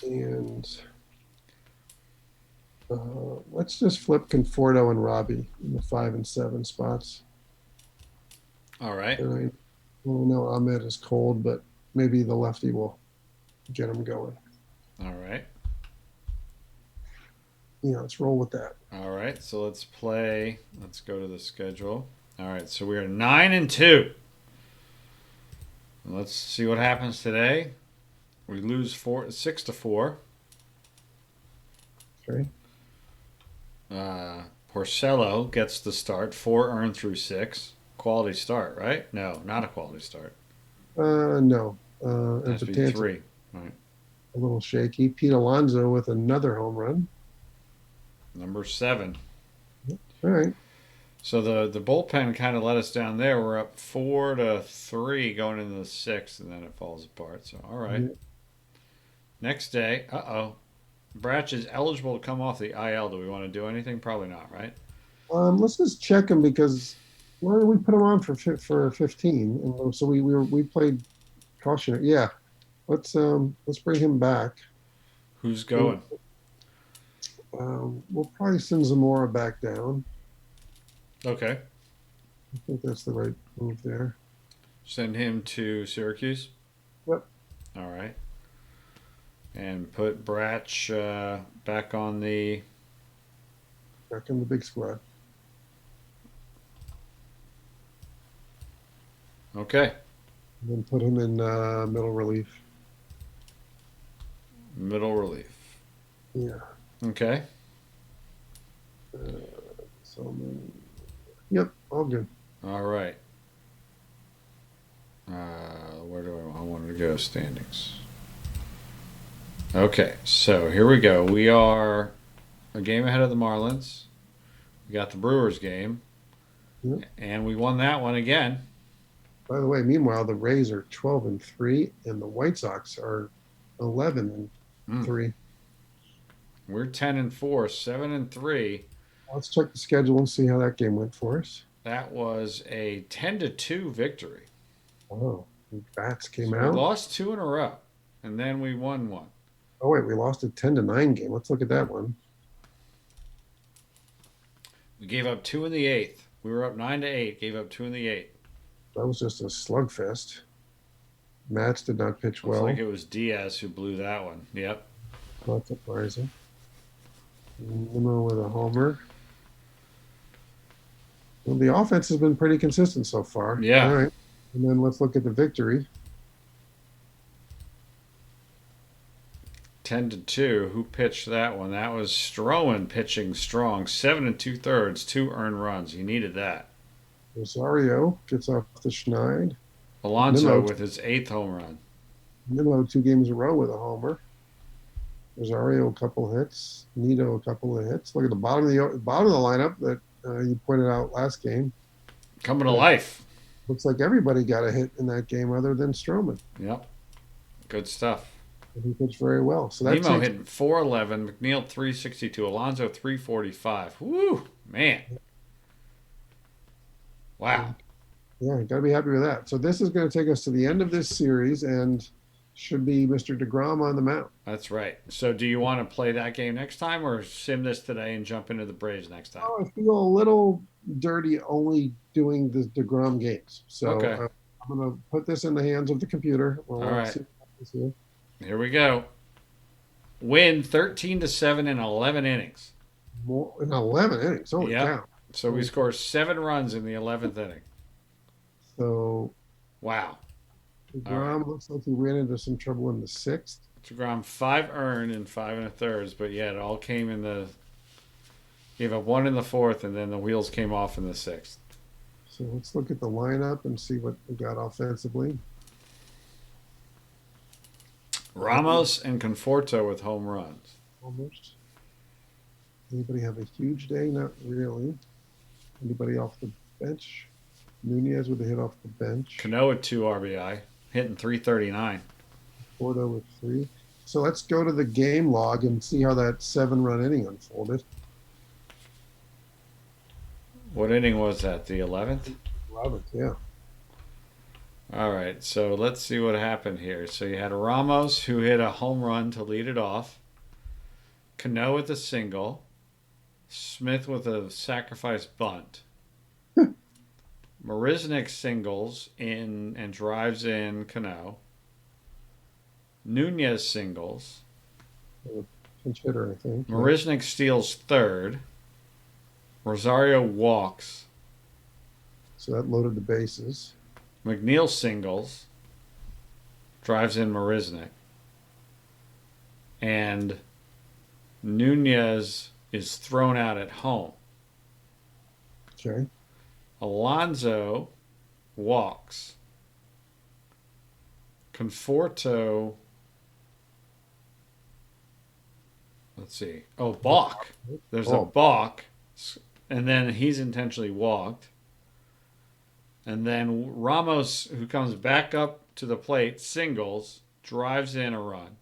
And let's just flip Conforto and Robbie in the 5 and 7 spots. All right. And I know Ahmed is cold, but maybe the lefty will get him going. All right. Yeah, let's roll with that. All right. So let's play. Let's go to the schedule. All right. So we are 9 and 2. Let's see what happens today. We lose 6-4. Okay. Porcello gets the start. 4 earned through 6. Quality start, right? No, not a quality start. No. It has to be 3. Right. A little shaky. Pete Alonso with another home run. Number 7. All right. So the bullpen kind of let us down there. We're up 4-3 going into the 6th, and then it falls apart. So all right. Yeah. Next day, Bratch is eligible to come off the IL. Do we want to do anything? Probably not, right? Let's just check him because we put him on for 15, and so we played cautionary. Yeah, let's bring him back. Who's going? We'll probably send Zamora back down. Okay. I think that's the right move there. Send him to Syracuse? Yep. All right. And put Bratch back on the... Back in the big squad. Okay. And then put him in middle relief. Middle relief. Yeah. Okay. Yep, all good. All right. Where do I want to go? Standings. Okay, so here we go. We are a game ahead of the Marlins. We got the Brewers game. Yep. And we won that one again. By the way, meanwhile, the Rays are 12 and 3, and the White Sox are 11 and 3. We're 10 and 4, 7 and 3. Let's check the schedule and see how that game went for us. That was a 10-2 victory. Oh, bats came So out. we lost 2 in a row, and then we won 1. Oh wait, we lost a 10-9 game. Let's look at that one. We gave up 2 in the 8th. We were up 9-8. Gave up 2 in the 8th. That was just a slugfest. Matz did not pitch well. Looks like it was Diaz who blew that one. Yep. Not surprising. Nimmo with a homer. Well, the offense has been pretty consistent so far. Yeah. All right. And then let's look at the victory. 10-2. Who pitched that one? That was Stroman pitching strong. 7 2/3, 2 earned runs. He needed that. Rosario gets off the Schneid. Alonso Nimmo with his 8th home run. Nimmo 2 games in a row with a homer. Rosario a couple hits. Nito a couple of hits. Look at the bottom of the lineup that you pointed out last game. Coming to life. Looks like everybody got a hit in that game other than Stroman. Yep. Good stuff. And he pitched very well. So that's Nemo hitting 411, McNeil 362, Alonso 345. Woo, man. Wow. Yeah, got to be happy with that. So this is going to take us to the end of this series and should be Mr. DeGrom on the mound. That's right. So do you want to play that game next time or sim this today and jump into the Braves next time? Oh, I feel a little dirty only doing the DeGrom games. So Okay. I'm going to put this in the hands of the computer. All right. See what happens here. Here we go. Win 13-7 in 11 innings. More in 11 innings. Holy cow. So we score 7 runs in the 11th inning. So wow. DeGrom looks like he ran into some trouble in the 6th. DeGrom 5 earned and 5 1/3, but yeah, it all came in the. Gave up 1 in the 4th, and then the wheels came off in the 6th. So let's look at the lineup and see what we got offensively. Ramos and Conforto with home runs. Almost. Anybody have a huge day? Not really. Anybody off the bench? Nunez with a hit off the bench. Cano with 2 RBI, hitting 339. Porto with 3. So let's go to the game log and see how that 7-run inning unfolded. What inning was that? The 11th? 11th, yeah. All right, so let's see what happened here. So you had Ramos, who hit a home run to lead it off, Cano with a single, Smith with a sacrifice bunt. Marisnick singles in and drives in Cano. Nunez singles. Pinch hitter, I think. Marisnick steals third. Rosario walks. So that loaded the bases. McNeil singles. Drives in Marisnick. And Nunez is thrown out at home. Okay. Alonso walks. Conforto. Let's see. Oh, balk. There's a balk. And then he's intentionally walked. And then Ramos, who comes back up to the plate, singles, drives in a run.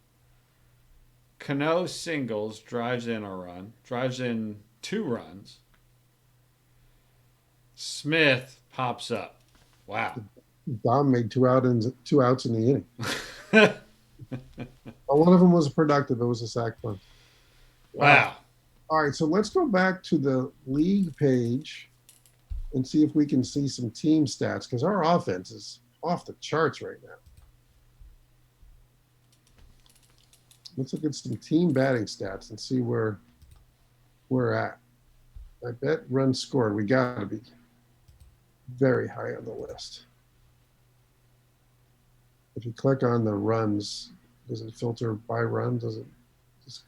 Cano singles, drives in a run, drives in 2 runs. Smith pops up. Wow. Dom made 2 outs in the inning. One of them was productive. It was a sac bunt. Wow. All right, so let's go back to the league page and see if we can see some team stats, because our offense is off the charts right now. Let's look at some team batting stats and see where we're at. I bet runs scored. We got to be very high on the list. If you click on the runs, does it filter by run? Does it just...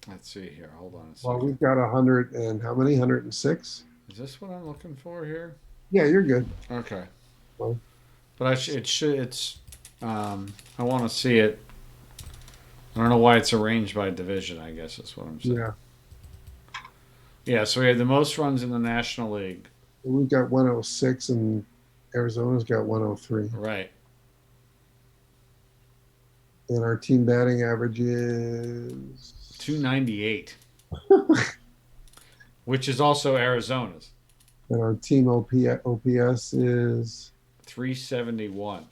Let's see here. Hold on a second. Well, we've got 100 and how many? 106? Is this what I'm looking for here? Yeah, you're good. Okay. Well, but I want to see it. I don't know why it's arranged by division, I guess is what I'm saying. yeah. Yeah, so we have the most runs in the National League. We've got 106 and Arizona's got 103. Right. And our team batting average is 298. Which is also Arizona's. And our team OPS is 371.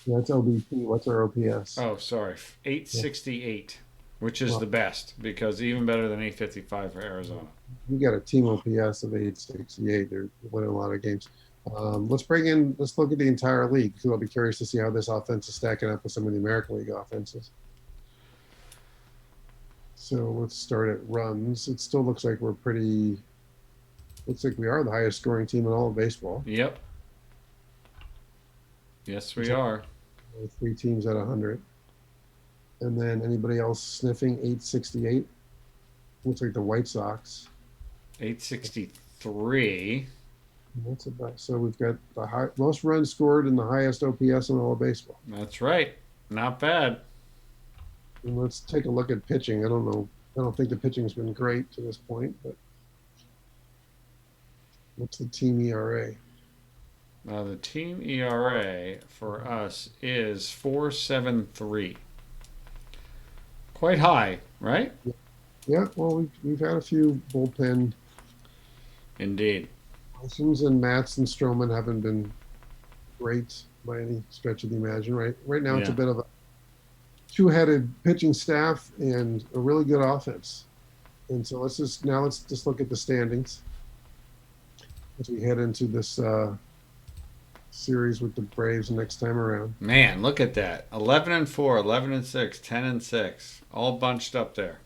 that's OBP. What's our OPS? Oh, sorry. 868, which is the best because even better than 855 for Arizona. We got a team OPS of 868. They're winning a lot of games. Let's look at the entire league because I'll be curious to see how this offense is stacking up with some of the American League offenses. So let's start at runs. It still looks like looks like we are the highest scoring team in all of baseball. Yep. Yes, we are. 3 teams at 100. And then anybody else sniffing 868? Looks like the White Sox. 863. That's about, so we've got the most runs scored and the highest OPS in all of baseball. That's right. Not bad. And let's take a look at pitching. I don't know. I don't think the pitching's been great to this point, but what's the team ERA? Now the team ERA for us is 4.73. Quite high, right? Yeah, well, we've had a few bullpen. Indeed. Parsons and Matz and Stroman haven't been great by any stretch of the imagination. Right now, it's a bit of a 2-headed pitching staff and a really good offense. And so let's just look at the standings as we head into this series with the Braves next time around. Man, look at that. 11-4, 11-6, 10-6, all bunched up there.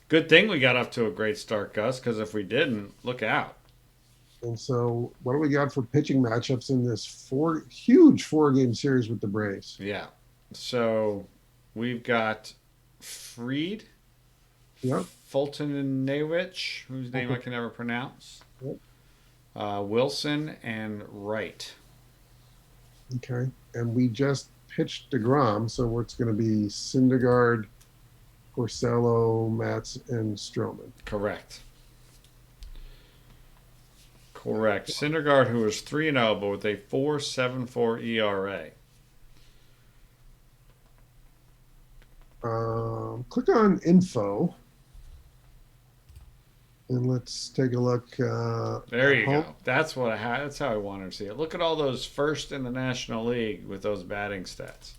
Good thing we got off to a great start, Gus, because if we didn't, look out. And so what do we got for pitching matchups in this huge 4-game series with the Braves? Yeah. So we've got Fried, Yep. Fulton and Nawich, whose name I can never pronounce, Yep. Wilson, and Wright. Okay. And we just pitched DeGrom, so it's going to be Syndergaard, Porcello, Matz, and Stroman. Correct. Syndergaard, who was 3-0, but with a 4.74 ERA. Click on info and let's take a look There at you home. go. That's what I had. That's how I wanted to see it. Look at all those first in the National League with those batting stats.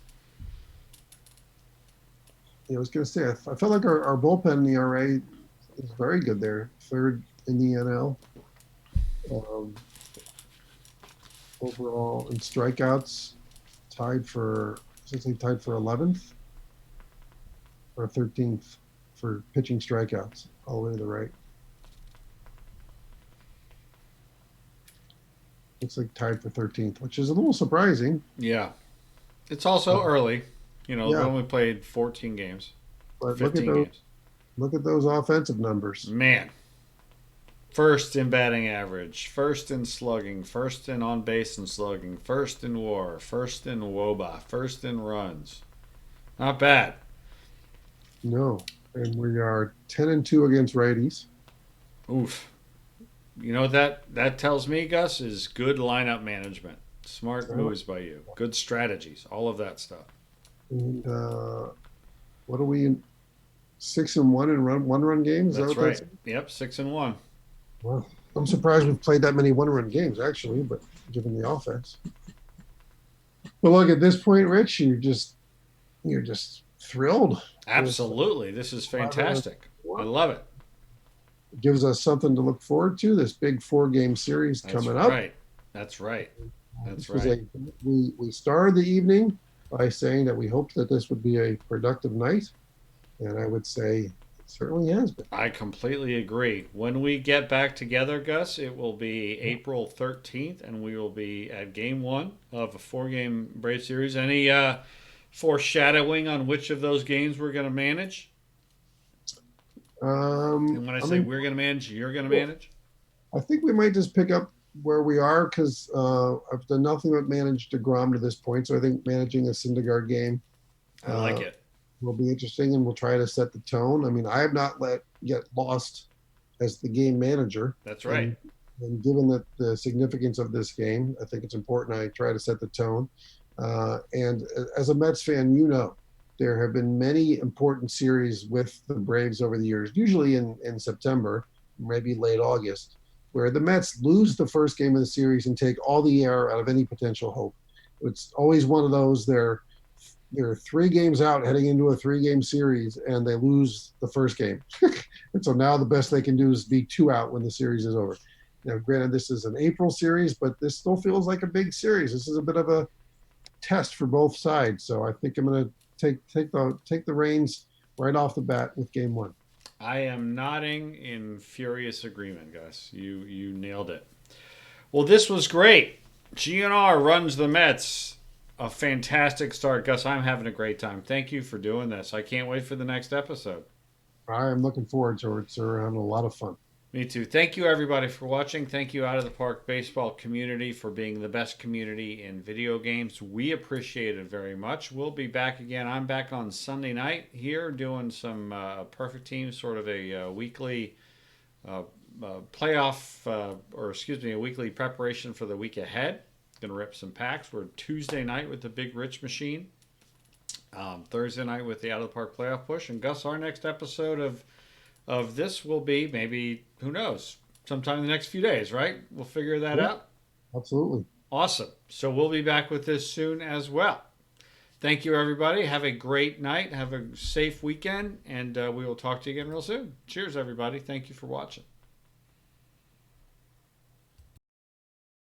I was going to say, I felt like our bullpen ERA is very good there. Third in the NL. Um, overall in strikeouts, tied for 11th or 13th for pitching strikeouts, all the way to the right. Looks like tied for 13th, which is a little surprising. Yeah. It's also early. You know, we Yeah, only played 14 games, but 15 games. look at those offensive numbers. Man, first in batting average, first in slugging, first in on base and slugging, first in WAR, first in WOBA, first in runs. Not bad. No, and we are 10-2 against righties. Oof. You know what that tells me, Gus, is good lineup management, smart So, moves by you, good strategies, all of that stuff. and what are we 6-1 in one run games? Is that That's what right. that's? Yep, 6-1. Well, I'm surprised we've played that many one-run games actually, but given the offense. But look, at this point, Rich, you're just thrilled with Absolutely, this is 5-1. fantastic. I love it. It gives us something to look forward to. This big 4-game series That's coming up. right. That's right. That's This was right. we started the evening by saying that we hoped that this would be a productive night, and I would say it certainly has been. I completely agree. When we get back together, Gus, it will be April 13th, and we will be at game one of a 4-game Brave series. Any foreshadowing on which of those games we're going to manage? And when I I say mean, we're going to manage, you're going to well, manage? I think we might just pick up where we are because I've done nothing but manage DeGrom to this point. So I think managing a Syndergaard game I like uh, it. will be interesting, and we'll try to set the tone. I mean, I have not yet lost as the game manager, That's right. and given that the significance of this game, I think it's important I try to set the tone. And as a Mets fan, there have been many important series with the Braves over the years, usually in September, maybe late August, where the Mets lose the first game of the series and take all the air out of any potential hope. It's always one of those. They're 3 games out heading into a 3-game series, and they lose the first game. And so now the best they can do is be 2 out when the series is over. Now, granted, this is an April series, but this still feels like a big series. This is a bit of a test for both sides. So I think I'm going to take the reins right off the bat with game one. I am nodding in furious agreement, Gus. You nailed it. Well, this was great. GnR runs the Mets. A fantastic start, Gus. I'm having a great time. Thank you for doing this. I can't wait for the next episode. I am looking forward to it, sir. Having a lot of fun. Me too. Thank you, everybody, for watching. Thank you, Out of the Park Baseball community, for being the best community in video games. We appreciate it very much. We'll be back again. I'm back on Sunday night here doing some Perfect Team, sort of a weekly playoff, or excuse me, a weekly preparation for the week ahead. Going to rip some packs. We're Tuesday night with the Big Rich Machine. Thursday night with the Out of the Park playoff push. And Gus, our next episode of this will be maybe, who knows, sometime in the next few days, right? We'll figure that Yeah, out. absolutely. Awesome. So we'll be back with this soon as well. Thank you, everybody. Have a great night. Have a safe weekend. And we will talk to you again real soon. Cheers, everybody. Thank you for watching.